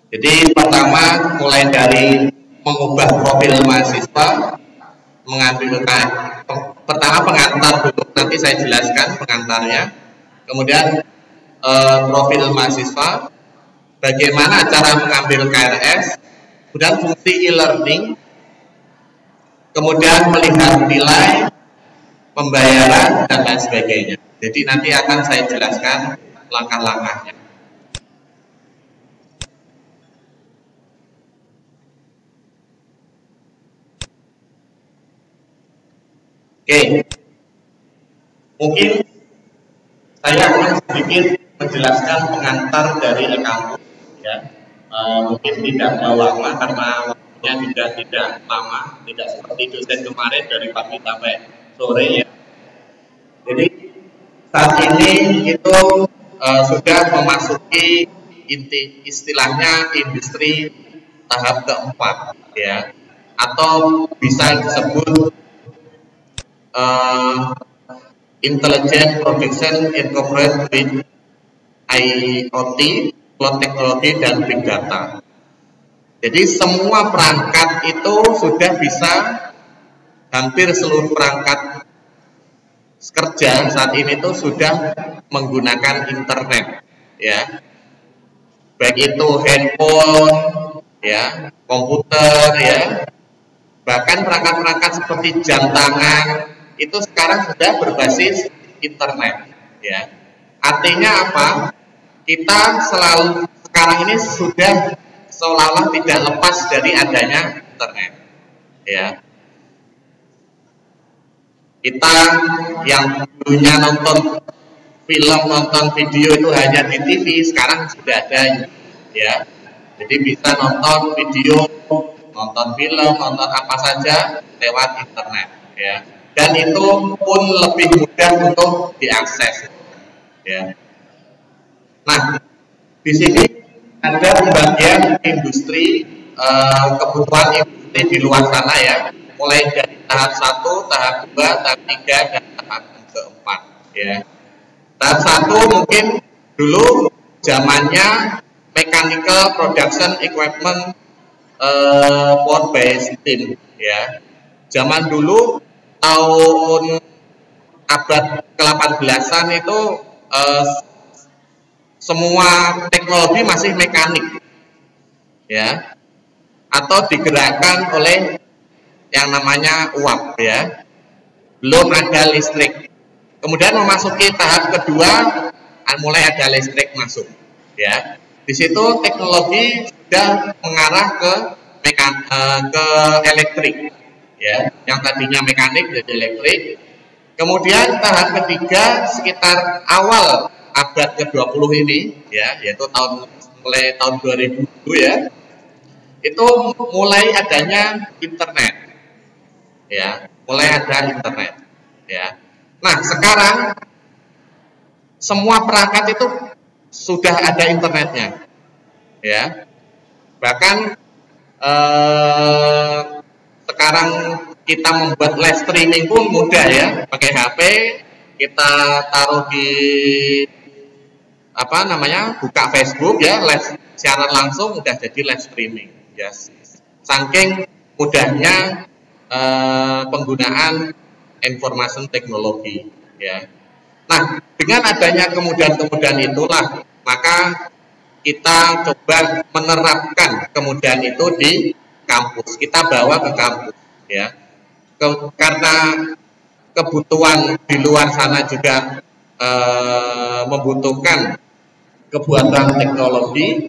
Jadi pertama mulai dari mengubah profil mahasiswa, mengambil pertama pengantar dulu, nanti saya jelaskan pengantarnya. Kemudian profil mahasiswa, bagaimana cara mengambil KRS, kemudian fungsi e-learning, kemudian melihat nilai, pembayaran, dan lain sebagainya. Jadi nanti akan saya jelaskan langkah-langkahnya. Oke, mungkin saya akan sedikit menjelaskan pengantar dari e-kampus, ya. Mungkin tidak lama karena waktunya tidak lama, tidak seperti dosen kemarin dari pagi sampai sore, ya. Jadi saat ini itu sudah memasuki istilahnya industri tahap keempat, ya, atau bisa disebut Intelligent Production Incorporated with IoT, Cloud Technology, dan Big Data. Jadi semua perangkat itu sudah bisa, hampir seluruh perangkat kerja saat ini itu sudah menggunakan internet, ya. Baik itu handphone, ya, komputer, ya, bahkan perangkat-perangkat seperti jam tangan itu sekarang sudah berbasis internet, ya. Artinya apa? Kita selalu sekarang ini sudah seolah-olah tidak lepas dari adanya internet, ya. Kita yang dulunya nonton film, nonton video itu hanya di TV, sekarang sudah ada, ya. Jadi bisa nonton video, nonton film, nonton apa saja lewat internet, ya. Dan itu pun lebih mudah untuk diakses, ya. Nah, di sini ada pembagian industri, kebutuhan industri di luar sana, ya, mulai dari tahap 1, tahap 2, tahap 3, dan tahap keempat, ya. Tahap 1 mungkin dulu zamannya mechanical production equipment for base team, ya. Zaman dulu tahun abad ke-18-an itu semua teknologi masih mekanik, ya, atau digerakkan oleh yang namanya uap, ya. Belum ada listrik. Kemudian memasuki tahap kedua, mulai ada listrik masuk, ya. Di situ teknologi sudah mengarah ke elektrik, ya. Yang tadinya mekanik jadi elektrik. Kemudian tahap ketiga sekitar awal abad ke-20 ini, ya, yaitu mulai tahun 2000, ya. Itu mulai adanya internet, ya. Mulai ada internet, ya. Nah, sekarang semua perangkat itu sudah ada internetnya, ya. Bahkan sekarang kita membuat live streaming pun mudah, ya. Pakai HP, kita taruh di apa namanya, buka Facebook, ya, live siaran langsung udah jadi live streaming, ya. Saking mudahnya penggunaan information teknologi, ya. Nah, dengan adanya kemudahan-kemudahan itulah, maka kita coba menerapkan kemudahan itu di kampus. Kita bawa ke kampus, ya. Karena kebutuhan di luar sana juga membutuhkan kebutuhan teknologi,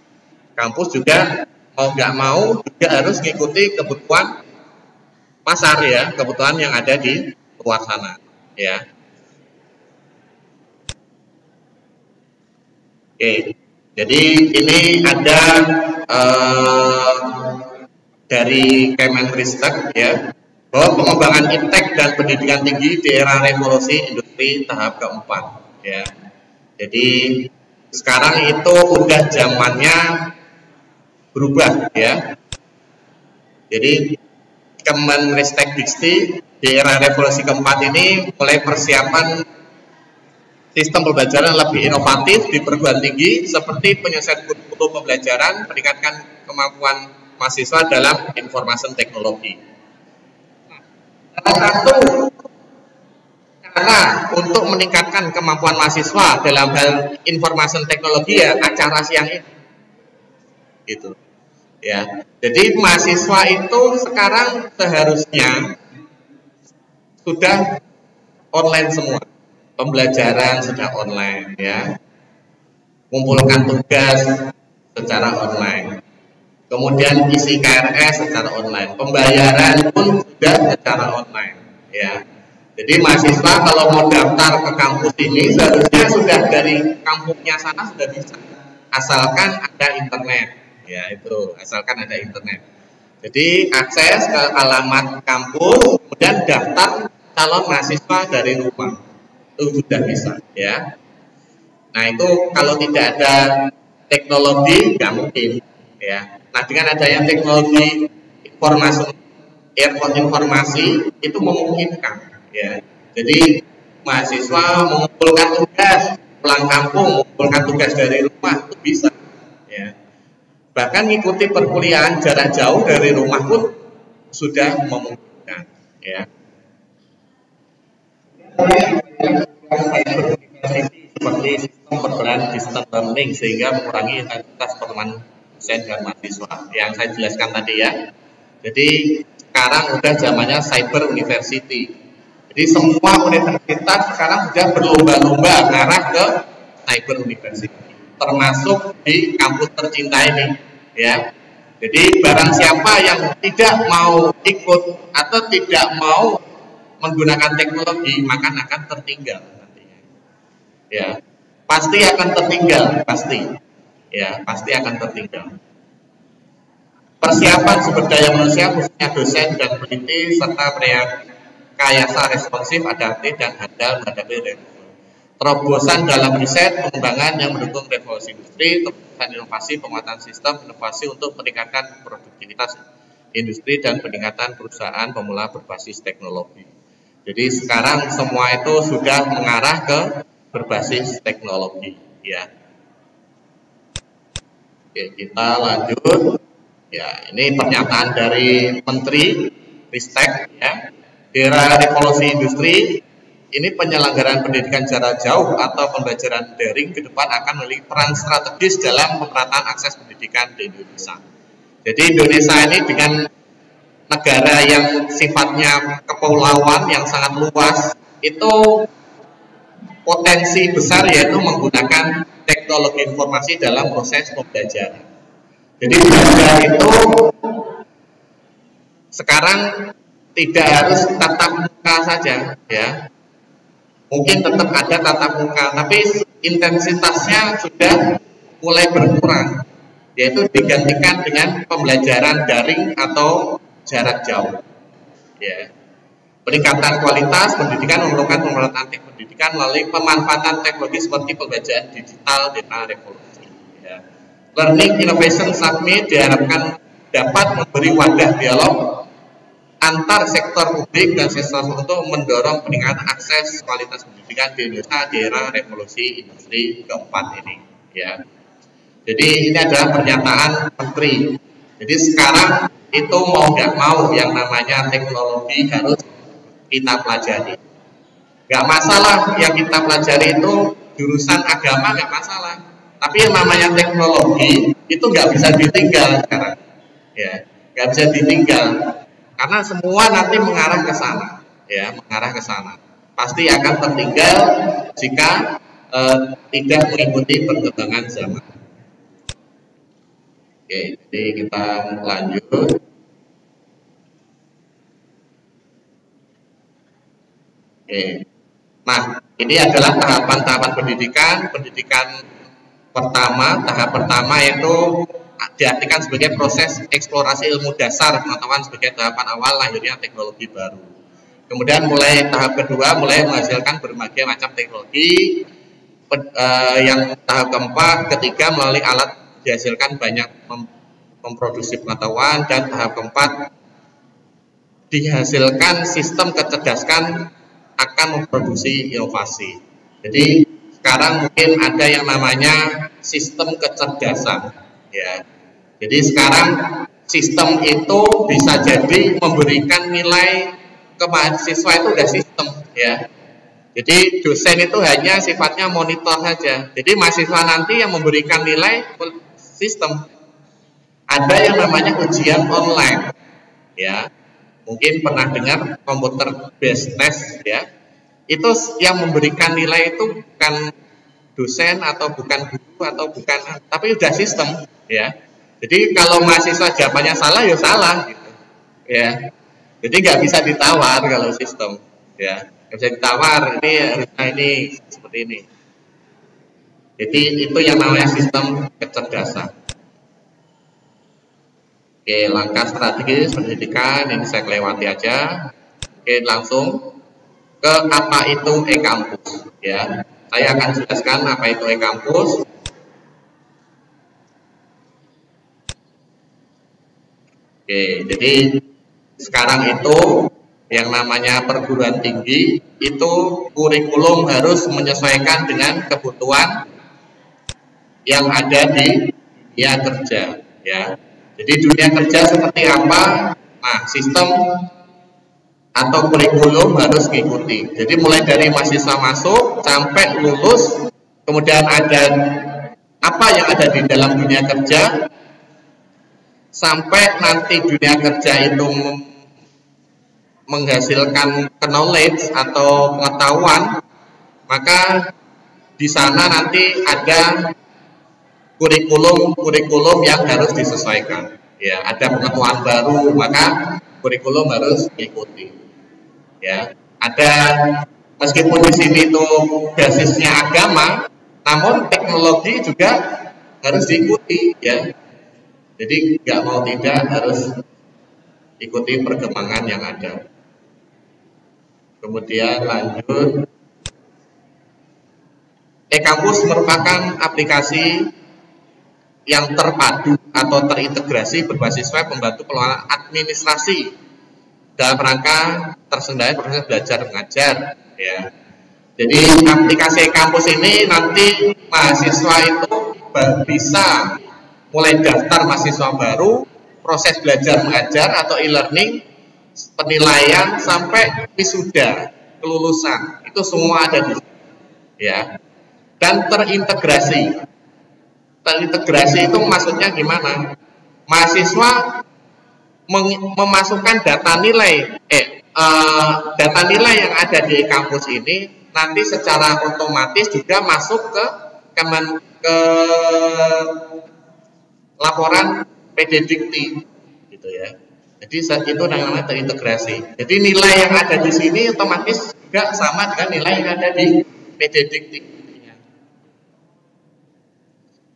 kampus juga mau nggak mau juga harus mengikuti kebutuhan pasar, ya, kebutuhan yang ada di luar sana, ya. Oke, jadi ini ada dari Kemenristek, ya, bahwa pengembangan iptek dan pendidikan tinggi di era revolusi industri tahap keempat, ya. Jadi sekarang itu udah zamannya berubah, ya. Jadi Kemenristek Dikti di era revolusi keempat ini mulai persiapan sistem pembelajaran lebih inovatif di perguruan tinggi seperti penyelesaian kurikulum pembelajaran, meningkatkan kemampuan mahasiswa dalam information teknologi. Salah satu cara untuk meningkatkan kemampuan mahasiswa dalam hal information teknologi ya acara siang ini. Gitu. Ya. Jadi mahasiswa itu sekarang seharusnya sudah online semua. Pembelajaran sudah online ya. Mengumpulkan tugas secara online. Kemudian isi KRS secara online. Pembayaran pun sudah secara online ya. Jadi mahasiswa kalau mau daftar ke kampus ini seharusnya sudah dari kampusnya sana sudah bisa. Asalkan ada internet. Ya itu, asalkan ada internet. Jadi akses ke alamat kampus, kemudian daftar calon mahasiswa dari rumah. Itu sudah bisa ya. Nah itu kalau tidak ada teknologi nggak mungkin ya. Nah dengan adanya teknologi informasi itu memungkinkan ya. Jadi mahasiswa mengumpulkan tugas pulang kampung, mengumpulkan tugas dari rumah itu bisa ya. Bahkan mengikuti perkuliahan jarak jauh dari rumah pun sudah memungkinkan ya. Seperti sistem berperan distance learning sehingga mengurangi intensitas pertemuan dosen dan mahasiswa yang saya jelaskan tadi ya. Jadi sekarang udah zamannya cyber university. Jadi semua universitas sekarang sudah berlomba-lomba mengarah ke cyber university, termasuk di kampus tercinta ini ya. Jadi barang siapa yang tidak mau ikut atau tidak mau menggunakan teknologi maka akan tertinggal nantinya. Ya, pasti akan tertinggal, pasti. Ya, pasti akan tertinggal. Persiapan sumber daya manusia khususnya dosen dan peneliti serta rekayasa responsif, adaptif dan handal menghadapi revolusi. Terobosan dalam riset pengembangan yang mendukung revolusi industri, terobosan inovasi, penguatan sistem inovasi untuk meningkatkan produktivitas industri dan peningkatan perusahaan pemula berbasis teknologi. Jadi sekarang semua itu sudah mengarah ke berbasis teknologi ya. Oke, kita lanjut. Ya, ini pernyataan dari Menteri Ristek ya. Di era revolusi industri, ini penyelenggaraan pendidikan jarak jauh atau pembelajaran daring ke depan akan memiliki peran strategis dalam pemerataan akses pendidikan di Indonesia. Jadi Indonesia ini dengan negara yang sifatnya kepulauan yang sangat luas, itu potensi besar yaitu menggunakan teknologi informasi dalam proses pembelajaran. Jadi belajar itu sekarang tidak harus tatap muka saja ya. Mungkin tetap ada tatap muka, tapi intensitasnya sudah mulai berkurang, yaitu digantikan dengan pembelajaran daring atau jarak jauh. Ya. Peningkatan kualitas pendidikan memerlukan pemerataan teknologi pendidikan melalui pemanfaatan teknologi seperti pembelajaran digital di era revolusi. Ya. Learning Innovation Summit diharapkan dapat memberi wadah dialog antar sektor publik dan sektor untuk mendorong peningkatan akses kualitas pendidikan di Indonesia di era revolusi industri keempat ini. Ya. Jadi ini adalah pernyataan Menteri. Jadi sekarang itu mau nggak mau yang namanya teknologi harus kita pelajari. Nggak masalah yang kita pelajari itu jurusan agama nggak masalah. Tapi yang namanya teknologi itu nggak bisa ditinggal sekarang. Ya, nggak bisa ditinggal. Karena semua nanti mengarah ke sana, ya, mengarah ke sana. Pasti akan tertinggal jika tidak mengikuti perkembangan zaman. Oke, jadi kita lanjut. Oke. Nah, ini adalah tahapan-tahapan pendidikan. Pendidikan pertama, tahap pertama itu diartikan sebagai proses eksplorasi ilmu dasar pengetahuan sebagai tahapan awal lahirnya teknologi baru. Kemudian mulai tahap kedua mulai menghasilkan berbagai macam teknologi. Yang tahap keempat, ketiga melalui alat dihasilkan banyak memproduksi pengetahuan, dan tahap keempat dihasilkan sistem kecerdasan akan memproduksi inovasi. Jadi sekarang mungkin ada yang namanya sistem kecerdasan, ya. Jadi sekarang sistem itu bisa jadi memberikan nilai ke mahasiswa itu udah sistem, ya. Jadi dosen itu hanya sifatnya monitor saja. Jadi mahasiswa nanti yang memberikan nilai sistem. Ada yang namanya ujian online, ya. Mungkin pernah dengar komputer based test, ya. Itu yang memberikan nilai itu bukan dosen atau bukan guru atau bukan, tapi udah sistem, ya. Jadi kalau mahasiswa jawabannya salah, ya salah, gitu, ya. Jadi nggak bisa ditawar kalau sistem, ya. Nggak bisa ditawar, ini harusnya ini seperti ini. Jadi itu yang namanya sistem kecerdasan. Oke, langkah strategis pendidikan ini saya lewati aja. Oke, langsung ke apa itu e-kampus, ya. Saya akan jelaskan apa itu e-kampus. Oke, jadi sekarang itu yang namanya perguruan tinggi itu kurikulum harus menyesuaikan dengan kebutuhan yang ada di dunia kerja, ya. Jadi dunia kerja seperti apa? Nah, sistem atau kurikulum harus mengikuti. Jadi mulai dari mahasiswa masuk sampai lulus, kemudian ada apa yang ada di dalam dunia kerja, sampai nanti dunia kerja itu menghasilkan knowledge atau pengetahuan, maka di sana nanti ada kurikulum yang harus disesuaikan. Ya, ada pengetahuan baru, maka kurikulum harus diikuti. Ya, ada meskipun di sini itu basisnya agama, namun teknologi juga harus diikuti, ya. Jadi nggak mau tidak harus ikuti perkembangan yang ada. Kemudian lanjut, e-kampus merupakan aplikasi yang terpadu atau terintegrasi berbasis web membantu pengelolaan administrasi dalam rangka tersendatnya proses belajar mengajar, ya. Jadi aplikasi e-kampus ini nanti mahasiswa itu bisa mulai daftar mahasiswa baru, proses belajar mengajar atau e-learning, penilaian sampai wisuda, kelulusan, itu semua ada di sini, ya. Dan terintegrasi. Terintegrasi itu maksudnya gimana? Mahasiswa memasukkan data nilai yang ada di kampus ini nanti secara otomatis juga masuk ke laporan PDDikti, gitu ya. Jadi itu namanya terintegrasi. Jadi nilai yang ada di sini otomatis juga sama dengan nilai yang ada di PDDikti.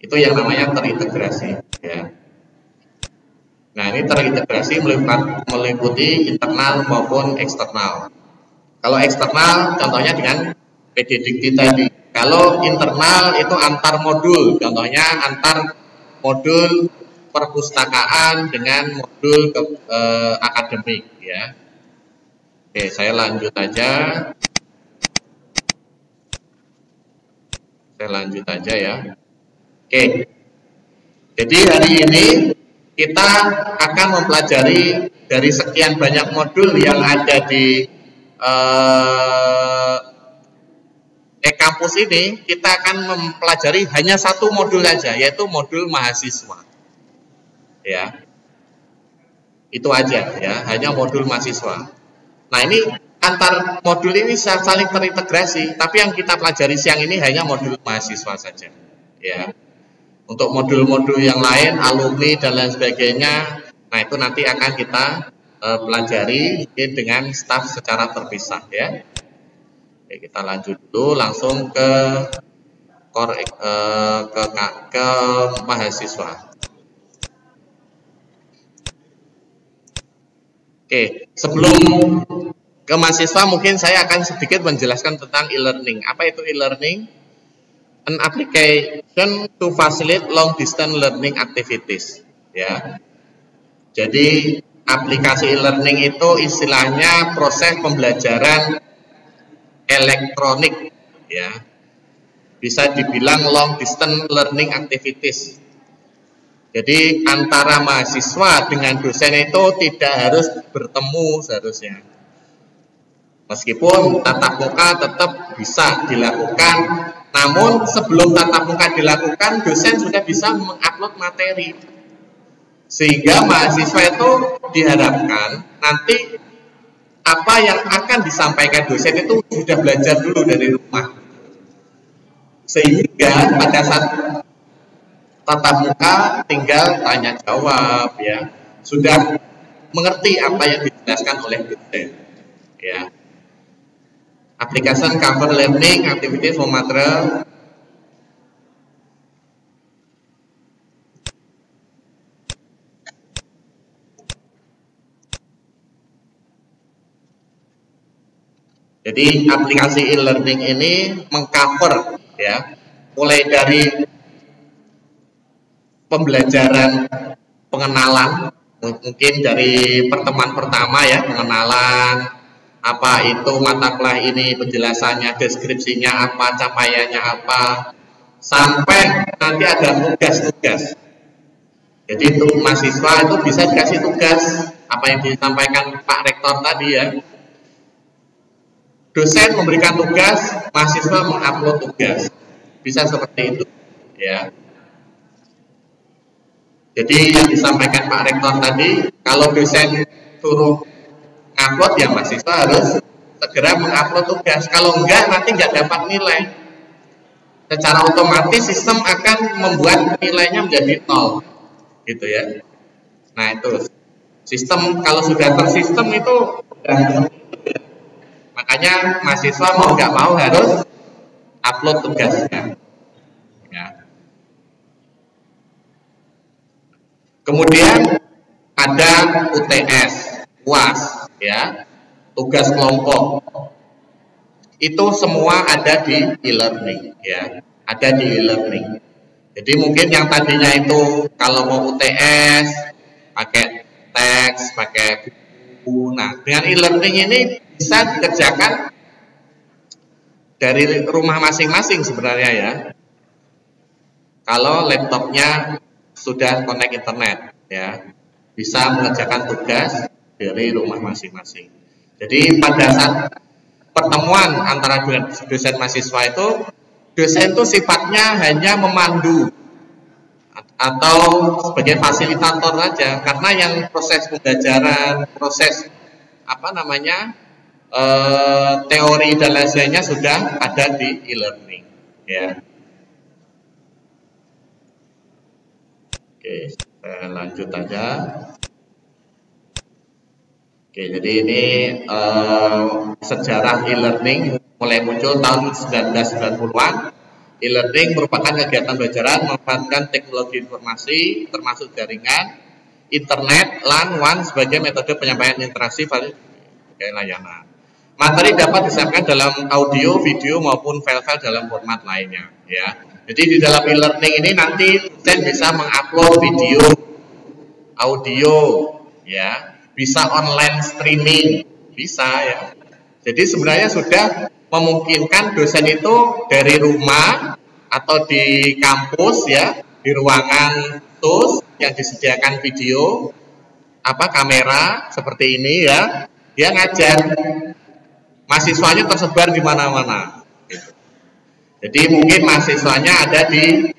Itu yang namanya terintegrasi, ya. Nah, ini terintegrasi meliputi internal maupun eksternal. Kalau eksternal contohnya dengan PDDikti tadi. Kalau internal itu antar modul, contohnya antar modul perpustakaan dengan modul akademik, ya. Oke, saya lanjut aja. Ya. Oke, jadi hari ini kita akan mempelajari dari sekian banyak modul yang ada di e-kampus ini, kita akan mempelajari hanya satu modul saja, yaitu modul mahasiswa. Ya, itu aja, ya, hanya modul mahasiswa. Nah, ini antar modul ini saling terintegrasi, tapi yang kita pelajari siang ini hanya modul mahasiswa saja, ya. Untuk modul-modul yang lain, alumni dan lain sebagainya, nah itu nanti akan kita pelajari dengan staf secara terpisah, ya. Oke, kita lanjut dulu langsung ke mahasiswa. Oke, sebelum ke mahasiswa mungkin saya akan sedikit menjelaskan tentang e-learning. Apa itu e-learning? An application to facilitate long distance learning activities, ya. Jadi aplikasi e-learning itu istilahnya proses pembelajaran elektronik, ya. bisa dibilang long distance learning activities. Jadi antara mahasiswa dengan dosen itu tidak harus bertemu seharusnya. Meskipun tatap muka tetap bisa dilakukan, namun sebelum tatap muka dilakukan, dosen sudah bisa mengupload materi. Sehingga mahasiswa itu diharapkan nanti apa yang akan disampaikan dosen itu sudah belajar dulu dari rumah. Sehingga pada saat tatap muka tinggal tanya jawab ya, sudah mengerti apa yang dijelaskan oleh dosen ya. Application cover learning activities for material. Jadi aplikasi e-learning ini mengcover ya, mulai dari pembelajaran pengenalan, mungkin dari pertemuan pertama ya, pengenalan apa itu mata kuliah ini, penjelasannya, deskripsinya apa, capaiannya apa, sampai nanti ada tugas-tugas. Jadi untuk mahasiswa itu bisa dikasih tugas apa yang disampaikan Pak Rektor tadi ya. Dosen memberikan tugas, mahasiswa mengupload tugas, bisa seperti itu ya. Jadi yang disampaikan Pak Rektor tadi, kalau dosen suruh upload ya mahasiswa harus segera mengupload tugas. Kalau enggak nanti enggak dapat nilai. Secara otomatis sistem akan membuat nilainya menjadi 0, gitu ya. Nah itu sistem kalau sudah tersistem itu makanya mahasiswa mau nggak mau harus upload tugasnya. Ya. Kemudian ada UTS, UAS, ya, tugas kelompok. Itu semua ada di e-learning, ya, ada di e-learning. Jadi mungkin yang tadinya itu kalau mau UTS pakai teks, pakai buku. Nah, dengan e-learning ini bisa dikerjakan dari rumah masing-masing sebenarnya ya. Kalau laptopnya sudah connect internet, ya, bisa mengerjakan tugas dari rumah masing-masing. Jadi pada saat pertemuan antara dosen mahasiswa itu, dosen itu sifatnya hanya memandu atau sebagai fasilitator saja, karena yang proses pembelajaran, proses apa namanya teori dan lain sebagainya sudah ada di e-learning, ya. Oke, saya lanjut aja. Oke, jadi ini sejarah e-learning mulai muncul tahun 1990-an. E-learning merupakan kegiatan belajaran memanfaatkan teknologi informasi termasuk jaringan, internet, LAN, WAN sebagai metode penyampaian interaksi sebagai layanan. Materi dapat disampaikan dalam audio, video maupun file-file dalam format lainnya. Ya, jadi di dalam e-learning ini nanti dosen bisa mengupload video, audio, ya. Bisa online streaming, bisa ya. Jadi sebenarnya sudah memungkinkan dosen itu dari rumah atau di kampus ya, di ruangan khusus yang disediakan video, apa kamera seperti ini ya, dia ngajar, mahasiswanya tersebar di mana-mana. Jadi mungkin mahasiswanya ada di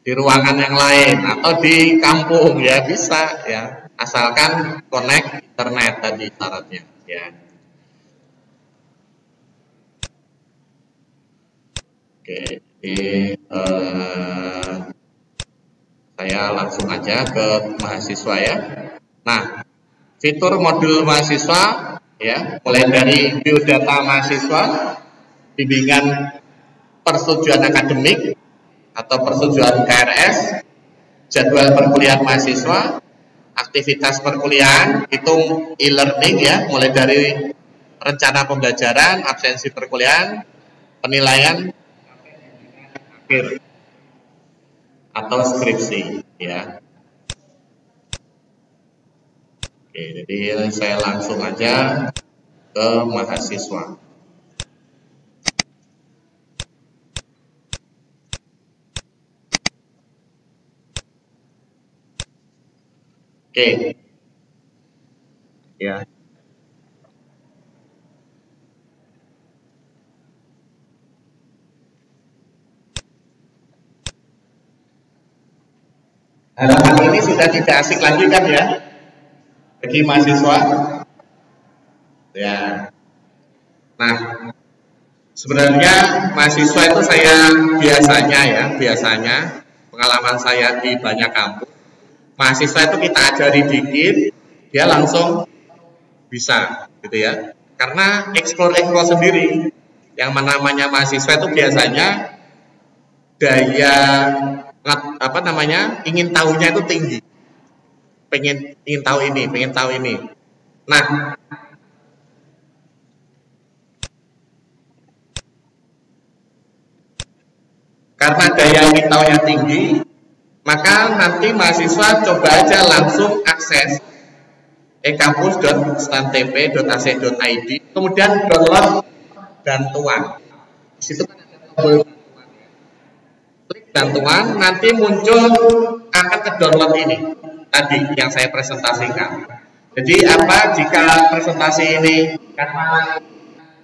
ruangan yang lain atau di kampung ya, bisa ya. Asalkan connect internet tadi syaratnya ya. Oke, jadi saya langsung aja ke mahasiswa ya. Nah, fitur modul mahasiswa ya, mulai dari biodata mahasiswa, bimbingan persetujuan akademik atau persetujuan KRS, jadwal perkuliahan mahasiswa, aktivitas perkuliahan, itu e-learning ya, mulai dari rencana pembelajaran, absensi perkuliahan, penilaian akhir atau skripsi ya. Oke, jadi saya langsung aja ke mahasiswa. Oke. Ya. Halaman ini sudah tidak asik lagi kan ya bagi mahasiswa. Ya. Nah, sebenarnya mahasiswa itu saya biasanya pengalaman saya di banyak kampus, mahasiswa itu kita ajari dikit, dia langsung bisa, gitu ya. Karena explore sendiri. Yang namanya mahasiswa itu biasanya daya ingin tahunya itu tinggi. Ingin tahu ini. Nah, karena daya ingin tahunya tinggi, maka nanti mahasiswa coba aja langsung akses ekampus.stantp.ac.id, kemudian download bantuan. Di situ kan ada tombol bantuan. Klik bantuan, nanti muncul akan ke download ini tadi yang saya presentasikan. Jadi apa jika presentasi ini karena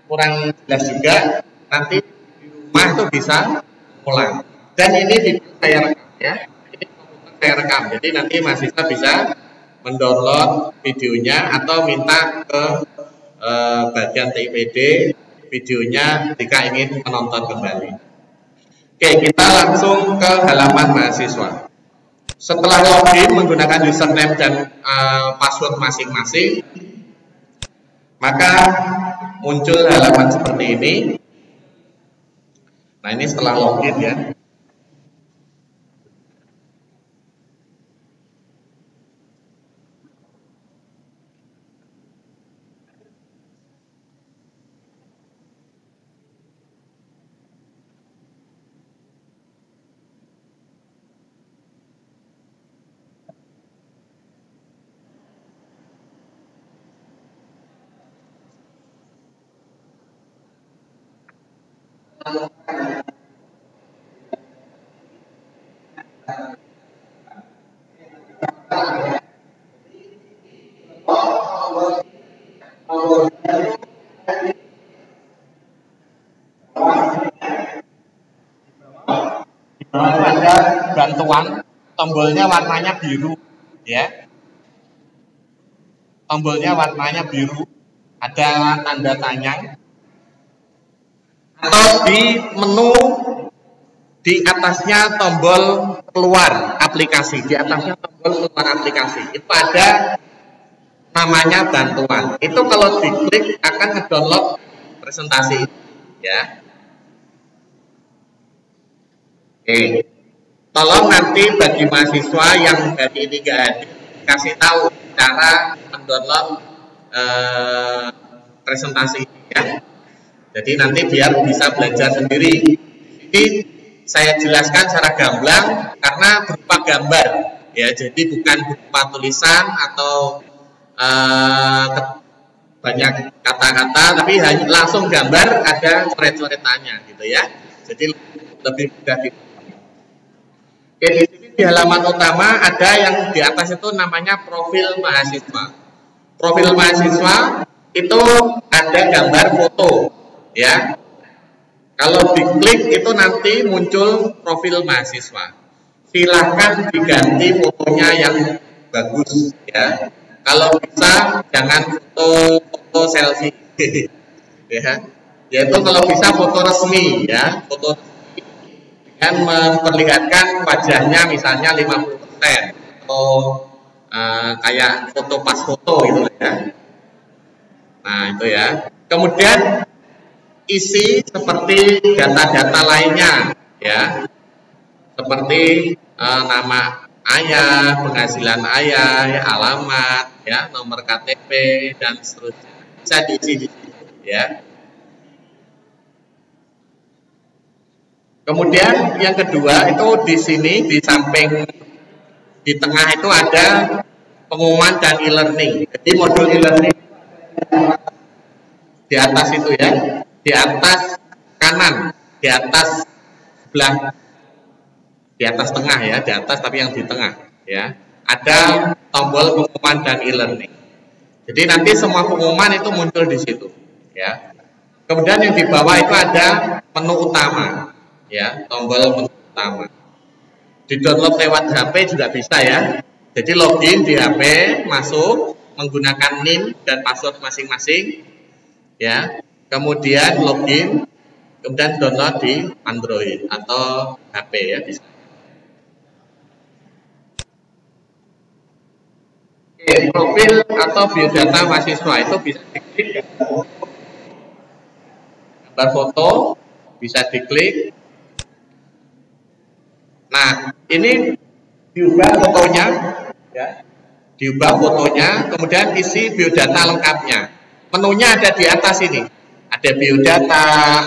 kurang jelas juga, nanti di rumah itu bisa ulang. Dan ini video saya rekam ya. Ini komputer saya rekam. Jadi nanti mahasiswa bisa mendownload videonya atau minta ke bagian TIPD videonya jika ingin menonton kembali. Oke, kita langsung ke halaman mahasiswa. Setelah login menggunakan username dan password masing-masing, maka muncul halaman seperti ini. Nah, ini setelah login ya. Ada bantuan, tombolnya warnanya biru ya. Tombolnya warnanya biru, ada tanda tanya. Atau di menu di atasnya tombol keluar aplikasi, di atasnya tombol keluar aplikasi itu ada namanya bantuan. Itu kalau diklik akan ngedownload presentasi ya. Oke, tolong nanti bagi mahasiswa yang hari ini nggak hadir kasih tahu cara mendownload presentasi ya. Jadi nanti biar bisa belajar sendiri. Ini saya jelaskan secara gamblang karena berupa gambar ya, jadi bukan berupa tulisan atau banyak kata-kata, tapi hanya langsung gambar, ada coret-coretannya gitu ya. Jadi lebih mudah gitu. Oke, di sini di halaman utama ada yang di atas itu namanya profil mahasiswa. Profil mahasiswa itu ada gambar foto ya. Kalau diklik itu nanti muncul profil mahasiswa. Silahkan diganti fotonya yang bagus ya. Kalau bisa jangan foto selfie ya. Yaitu kalau bisa foto resmi ya, foto resmi dengan memperlihatkan wajahnya misalnya 50% atau kayak foto pas foto gitu ya. Nah, itu ya. Kemudian isi seperti data-data lainnya ya, seperti nama ayah, penghasilan ayah, ya, alamat, ya, nomor KTP dan seterusnya bisa diisi di situ ya. Kemudian yang kedua itu di sini di samping di tengah itu ada pengumuman dan e-learning. Jadi modul e-learning di atas itu ya, di atas kanan, di atas sebelah, di atas tengah ya, di atas tapi yang di tengah ya, ada tombol pengumuman dan e-learning. Jadi nanti semua pengumuman itu muncul di situ, ya. Kemudian yang di bawah itu ada menu utama, ya, tombol menu utama. Di download lewat HP juga bisa ya. Jadi login di HP, masuk menggunakan NIM dan password masing-masing, ya. Kemudian login, kemudian download di Android atau HP ya bisa. Oke, profil atau biodata mahasiswa itu bisa diklik. Gambar foto bisa diklik. Nah, ini diubah fotonya, ya. Diubah fotonya, kemudian isi biodata lengkapnya. Menunya ada di atas ini. Ada biodata,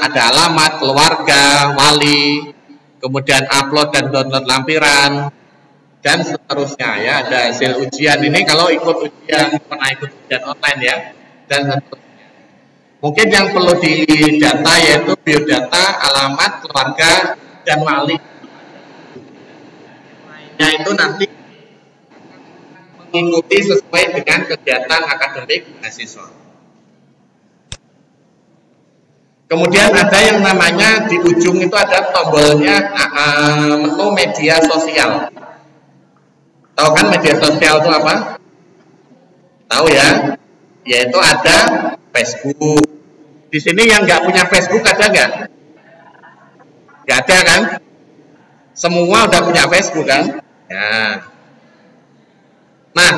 ada alamat, keluarga, wali, kemudian upload dan download lampiran, dan seterusnya ya. Ada hasil ujian ini kalau ikut ujian, pernah ikut ujian online ya, dan seterusnya. Mungkin yang perlu didata yaitu biodata, alamat, keluarga, dan wali. Lainnya itu nanti mengikuti sesuai dengan kegiatan akademik mahasiswa. Kemudian ada yang namanya di ujung itu ada tombolnya menu media sosial. Tahu kan media sosial itu apa? Tahu ya? Yaitu ada Facebook. Di sini yang nggak punya Facebook ada nggak? Nggak ada kan? Semua udah punya Facebook kan? Ya. Nah,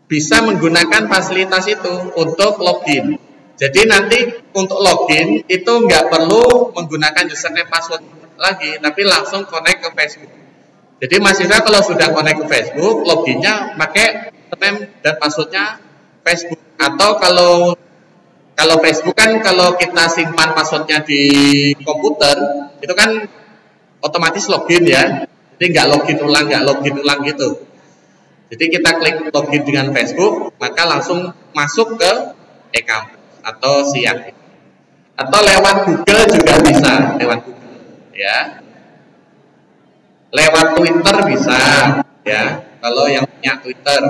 bisa menggunakan fasilitas itu untuk login. Jadi nanti untuk login itu nggak perlu menggunakan username password lagi, tapi langsung connect ke Facebook. Jadi mahasiswa kalau sudah connect ke Facebook, loginnya pakai username dan passwordnya Facebook. Atau kalau Facebook kan kalau kita simpan passwordnya di komputer, itu kan otomatis login ya. Jadi nggak login ulang gitu. Jadi kita klik login dengan Facebook, maka langsung masuk ke e-kampus atau siap, atau lewat Google juga bisa, lewat Google ya, lewat Twitter bisa ya, kalau yang punya Twitter,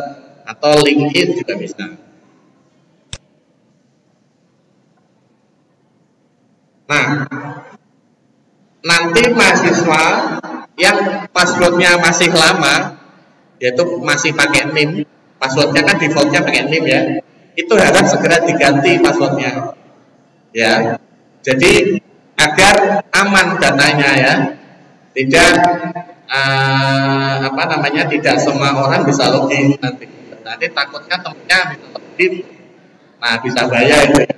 atau LinkedIn juga bisa. Nah, nanti mahasiswa yang passwordnya masih lama, yaitu masih pakai NIM, passwordnya kan defaultnya pakai NIM ya, itu harus segera diganti passwordnya ya. Jadi agar aman datanya ya, tidak tidak semua orang bisa login nanti takutnya temennya bisa login, nah bisa bahaya itu ya.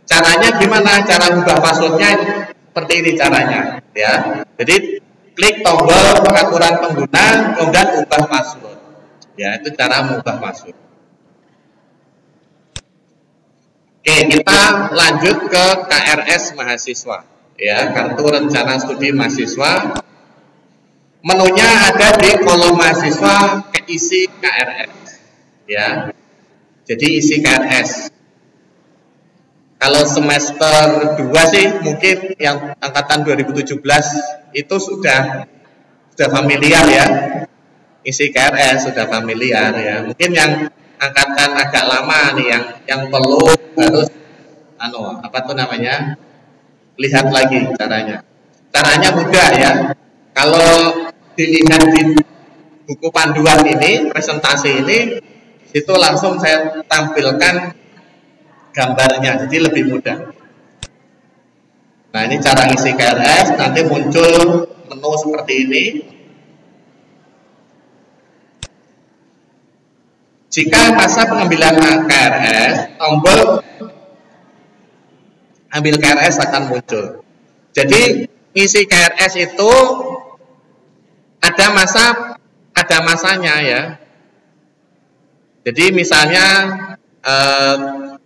Caranya gimana? Cara ubah passwordnya seperti ini caranya ya. Jadi klik tombol pengaturan pengguna, kemudian ubah password ya, itu cara mengubah password. Oke, kita lanjut ke KRS mahasiswa ya, kartu rencana studi mahasiswa. Menunya ada di kolom mahasiswa, isi KRS ya. Jadi isi KRS. Kalau semester 2 sih mungkin yang angkatan 2017 itu sudah familiar ya. Isi KRS sudah familiar ya. Mungkin yang angkatan agak lama nih yang perlu harus lihat lagi caranya. Caranya mudah ya. Kalau dilihat di buku panduan ini, presentasi ini, itu langsung saya tampilkan gambarnya, jadi lebih mudah. Nah, ini cara isi KRS, nanti muncul menu seperti ini. Jika masa pengambilan KRS, tombol ambil KRS akan muncul. Jadi isi KRS itu ada masanya ya. Jadi misalnya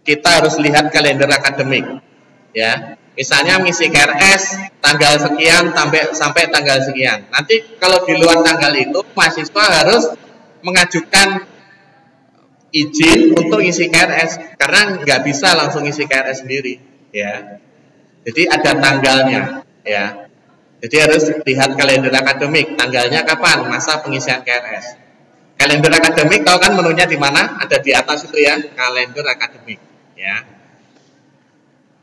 kita harus lihat kalender akademik ya. Misalnya ngisi KRS tanggal sekian sampai tanggal sekian. Nanti kalau di luar tanggal itu mahasiswa harus mengajukan izin untuk isi KRS, karena nggak bisa langsung isi KRS sendiri ya. Jadi ada tanggalnya ya. Jadi harus lihat kalender akademik, tanggalnya kapan, masa pengisian KRS. Kalender akademik tahu kan menunya di mana? Ada di atas itu ya, kalender akademik ya.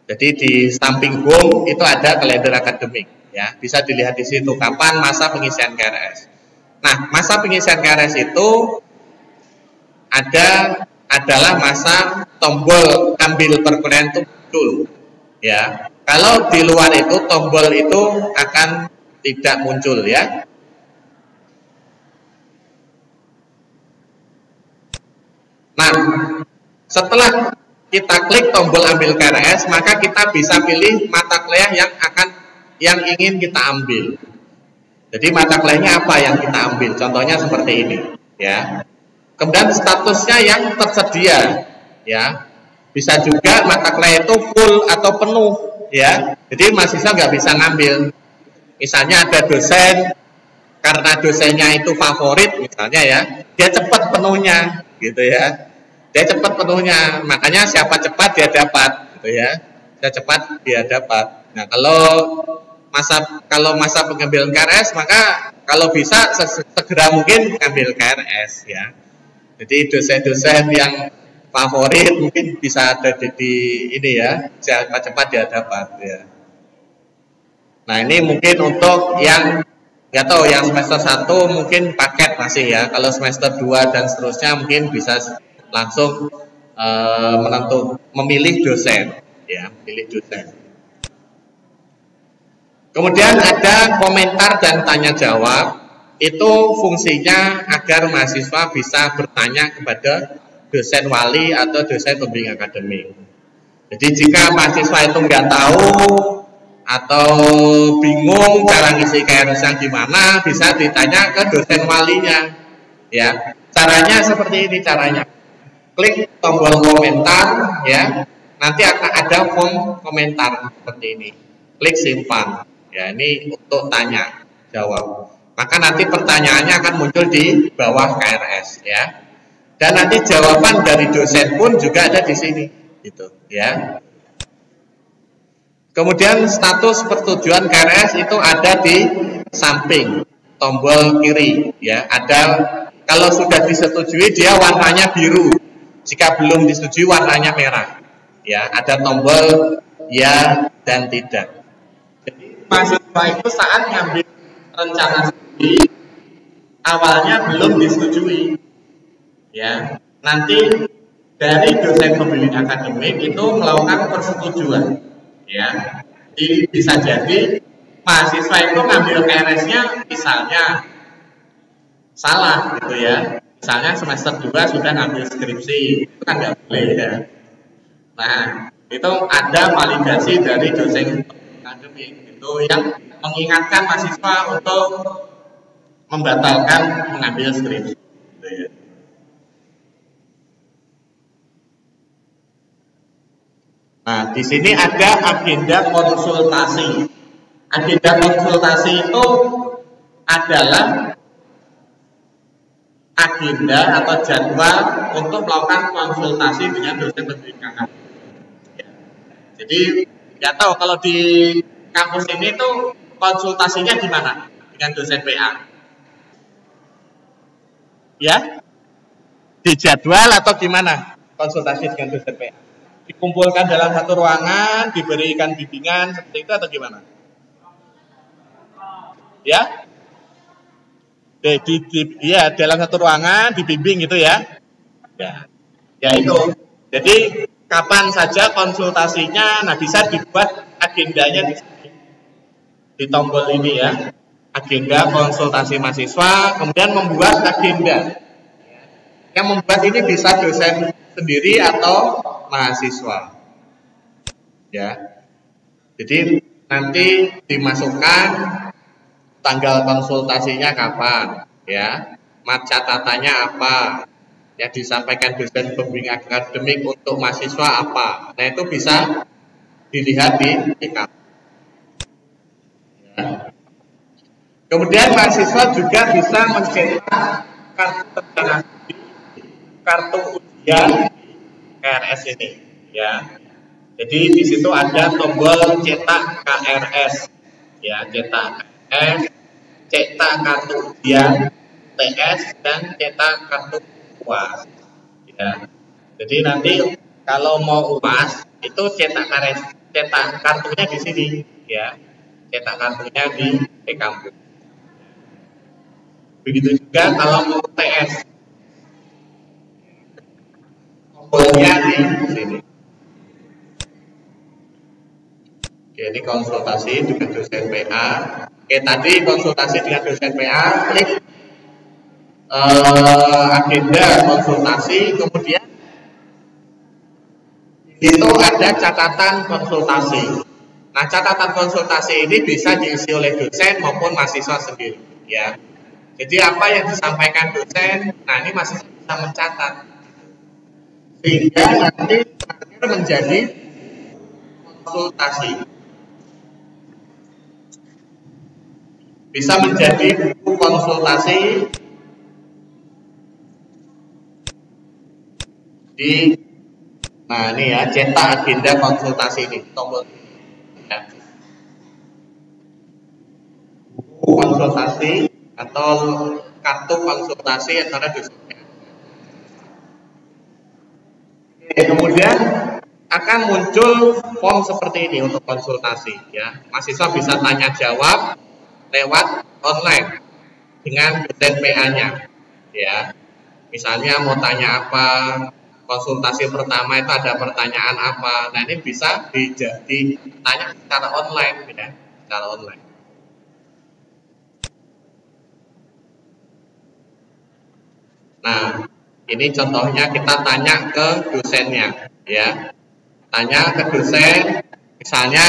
Jadi di samping home itu ada kalender akademik ya, bisa dilihat di situ kapan masa pengisian KRS. Nah, masa pengisian KRS itu adalah masa tombol ambil perkuliahan itu muncul ya. Kalau di luar itu tombol itu akan tidak muncul ya. Nah, setelah kita klik tombol ambil KRS, maka kita bisa pilih mata kuliah yang ingin kita ambil. Jadi mata kuliahnya apa yang kita ambil? Contohnya seperti ini, ya. Kemudian statusnya yang tersedia, ya. Bisa juga mata kuliah itu full atau penuh, ya. Jadi mahasiswa nggak bisa ngambil. Misalnya ada dosen, karena dosennya itu favorit, misalnya ya, dia cepat penuhnya, gitu ya. Dia cepat penuhnya, makanya siapa cepat dia dapat, gitu ya. Siapa cepat dia dapat. Nah, kalau masa pengambilan KRS, maka kalau bisa segera mungkin ambil KRS ya. Jadi dosen-dosen yang favorit mungkin bisa ada di ini ya, siapa cepat dia dapat ya. Nah, ini mungkin untuk yang nggak tahu yang semester 1 mungkin paket masih ya. Kalau semester 2 dan seterusnya mungkin bisa langsung memilih dosen ya, memilih dosen. Kemudian ada komentar dan tanya jawab, itu fungsinya agar mahasiswa bisa bertanya kepada dosen wali atau dosen pembimbing akademik. Jadi jika mahasiswa itu nggak tahu atau bingung cara ngisi KRS yang gimana, bisa ditanya ke dosen walinya ya. Caranya seperti ini caranya. Klik tombol komentar ya, nanti akan ada form komentar seperti ini. Klik simpan ya, ini untuk tanya jawab. Maka nanti pertanyaannya akan muncul di bawah KRS ya. Dan nanti jawaban dari dosen pun juga ada di sini gitu ya. Kemudian status persetujuan KRS itu ada di samping tombol kiri ya. Ada, kalau sudah disetujui dia warnanya biru. Jika belum disetujui warnanya merah. Ya, ada tombol ya dan tidak. Jadi mahasiswa itu saat ngambil rencana studi awalnya belum disetujui. Ya, nanti dari dosen pembimbing akademik itu melakukan persetujuan. Ya, jadi bisa jadi mahasiswa itu ngambil KRS-nya misalnya salah gitu ya. Misalnya semester 2 sudah ngambil skripsi, itu kan nggak boleh ya. Nah, itu ada validasi dari dosen akademik itu yang mengingatkan mahasiswa untuk membatalkan mengambil skripsi. Gitu ya. Nah, di sini ada agenda konsultasi. Agenda konsultasi itu adalah agenda atau jadwal untuk melakukan konsultasi dengan dosen pembimbing akademik. Ya. Jadi nggak tahu kalau di kampus ini tuh konsultasinya di mana dengan dosen PA? Ya, di jadwal atau gimana konsultasi dengan dosen PA? Dikumpulkan dalam satu ruangan, diberikan bimbingan seperti itu atau gimana? Ya? Ya, dalam satu ruangan dibimbing gitu ya. Ya itu. Jadi kapan saja konsultasinya, nah bisa dibuat agendanya di sini. Di tombol ini ya. Agenda konsultasi mahasiswa, kemudian membuat agenda. Yang membuat ini bisa dosen sendiri atau mahasiswa. Ya. Jadi nanti dimasukkan tanggal konsultasinya kapan, ya, catatannya apa, yang disampaikan dosen pembimbing akademik untuk mahasiswa apa. Nah itu bisa dilihat di TK. Ya. Kemudian mahasiswa juga bisa mencetak kartu ujian KRS ini, ya. Jadi di situ ada tombol cetak KRS. ya, cetak KS, cetak kartu ujian TS, dan cetak kartu UAS. Ya. Jadi nanti kalau mau UAS itu cetak kartunya di sini, ya, cetak kartunya di kampus. Begitu juga kalau mau TS, komponnya di sini. Oke, ini konsultasi dengan dosen PA. Oke, tadi konsultasi dengan dosen PA, klik agenda konsultasi, kemudian itu ada catatan konsultasi. Nah, catatan konsultasi ini bisa diisi oleh dosen maupun mahasiswa sendiri, ya. Jadi apa yang disampaikan dosen, nah ini mahasiswa bisa mencatat, sehingga nanti menjadi konsultasi. Bisa menjadi buku konsultasi di, nah ini ya, cetak agenda konsultasi ini, tombol ya. Buku konsultasi atau kartu konsultasi antara dosennya. Kemudian akan muncul form seperti ini untuk konsultasi, ya. Mahasiswa bisa tanya jawab lewat online dengan dosen PA-nya, ya. Misalnya mau tanya apa, konsultasi pertama itu ada pertanyaan apa, nah ini bisa ditanya secara online, ya, secara online. Nah, ini contohnya kita tanya ke dosennya, ya. Tanya ke dosen, misalnya,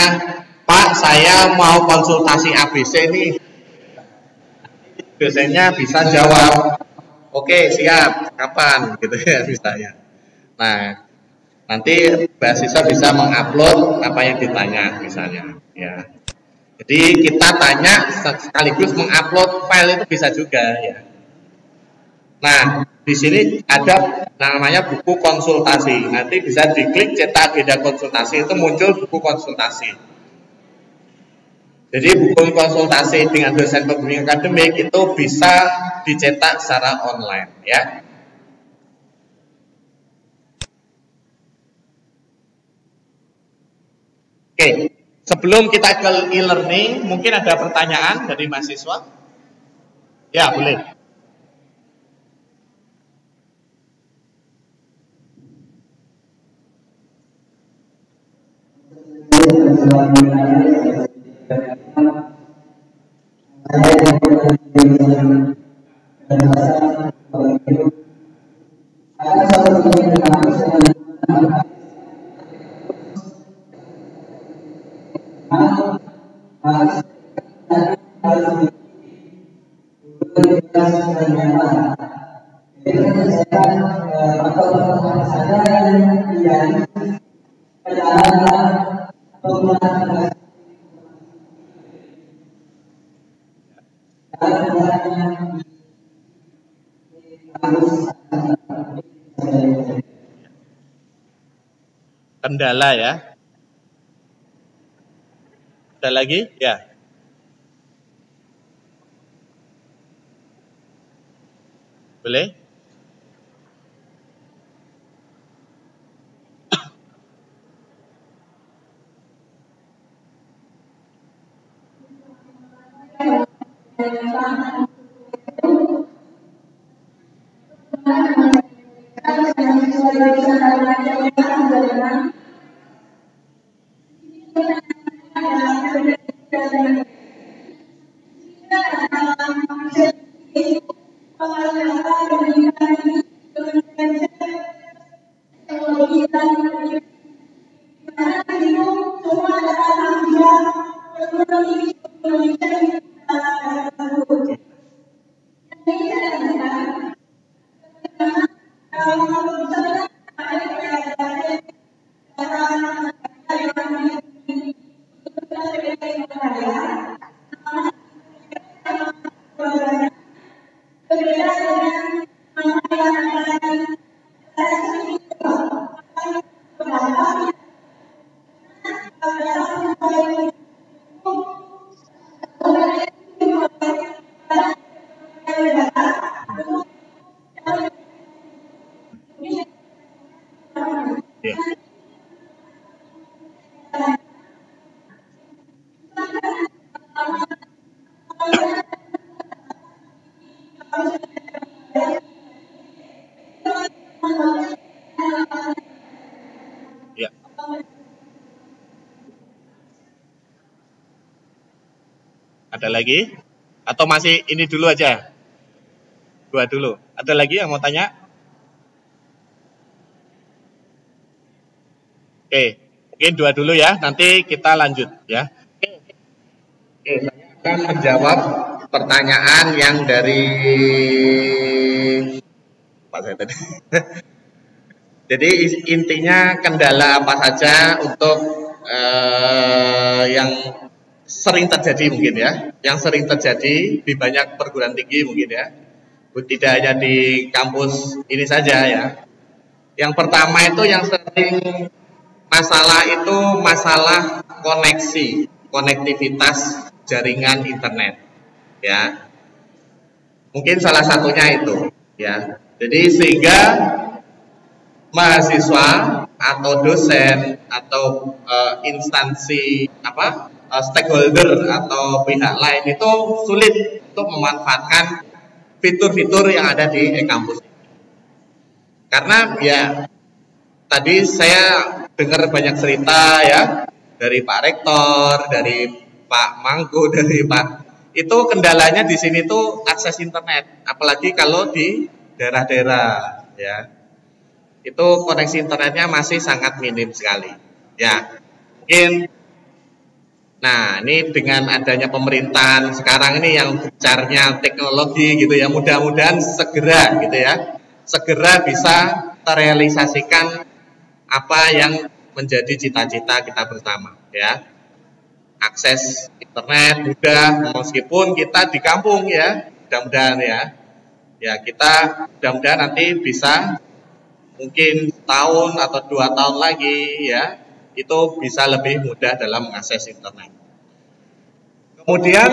Pak, saya mau konsultasi ABC nih. Dosennya bisa jawab, oke, siap, kapan, gitu ya, misalnya. Nah, nanti mahasiswa bisa mengupload apa yang ditanya, misalnya, ya. Jadi kita tanya sekaligus mengupload file itu bisa juga, ya. Nah, di sini ada namanya buku konsultasi. Nanti bisa diklik cetak agenda konsultasi, itu muncul buku konsultasi. Jadi buku konsultasi dengan dosen pembimbing akademik itu bisa dicetak secara online, ya. Oke, sebelum kita ke e-learning, mungkin ada pertanyaan dari mahasiswa? Ya, boleh. Kendala ya. Ada lagi? Ya. Boleh? Ya. Ya. Ada lagi? Atau masih ini dulu aja? Dua dulu. Ada lagi yang mau tanya? Oke, mungkin dua dulu ya. Nanti kita lanjut ya. Oke, saya akan menjawab pertanyaan yang dari Pak saya tadi. Jadi intinya kendala apa saja untuk yang sering terjadi mungkin ya, yang sering terjadi di banyak perguruan tinggi mungkin ya, tidak hanya di kampus ini saja ya. Yang pertama itu yang sering masalah itu masalah konektivitas jaringan internet ya. Mungkin salah satunya itu ya. Jadi sehingga mahasiswa atau dosen atau instansi stakeholder atau pihak lain itu sulit untuk memanfaatkan fitur-fitur yang ada di e-kampus. Karena ya tadi saya dengar banyak cerita ya dari Pak Rektor, dari Pak Mangku, dari Pak, itu kendalanya di sini tuh akses internet, apalagi kalau di daerah-daerah ya. Itu koneksi internetnya masih sangat minim sekali ya. Mungkin nah ini dengan adanya pemerintahan sekarang ini yang gencarnya teknologi gitu ya, mudah-mudahan segera gitu ya, segera bisa terrealisasikan apa yang menjadi cita-cita kita bersama ya. Akses internet mudah meskipun kita di kampung ya, mudah-mudahan ya. Ya kita mudah-mudahan nanti bisa mungkin tahun atau 2 tahun lagi ya, itu bisa lebih mudah dalam mengakses internet. Kemudian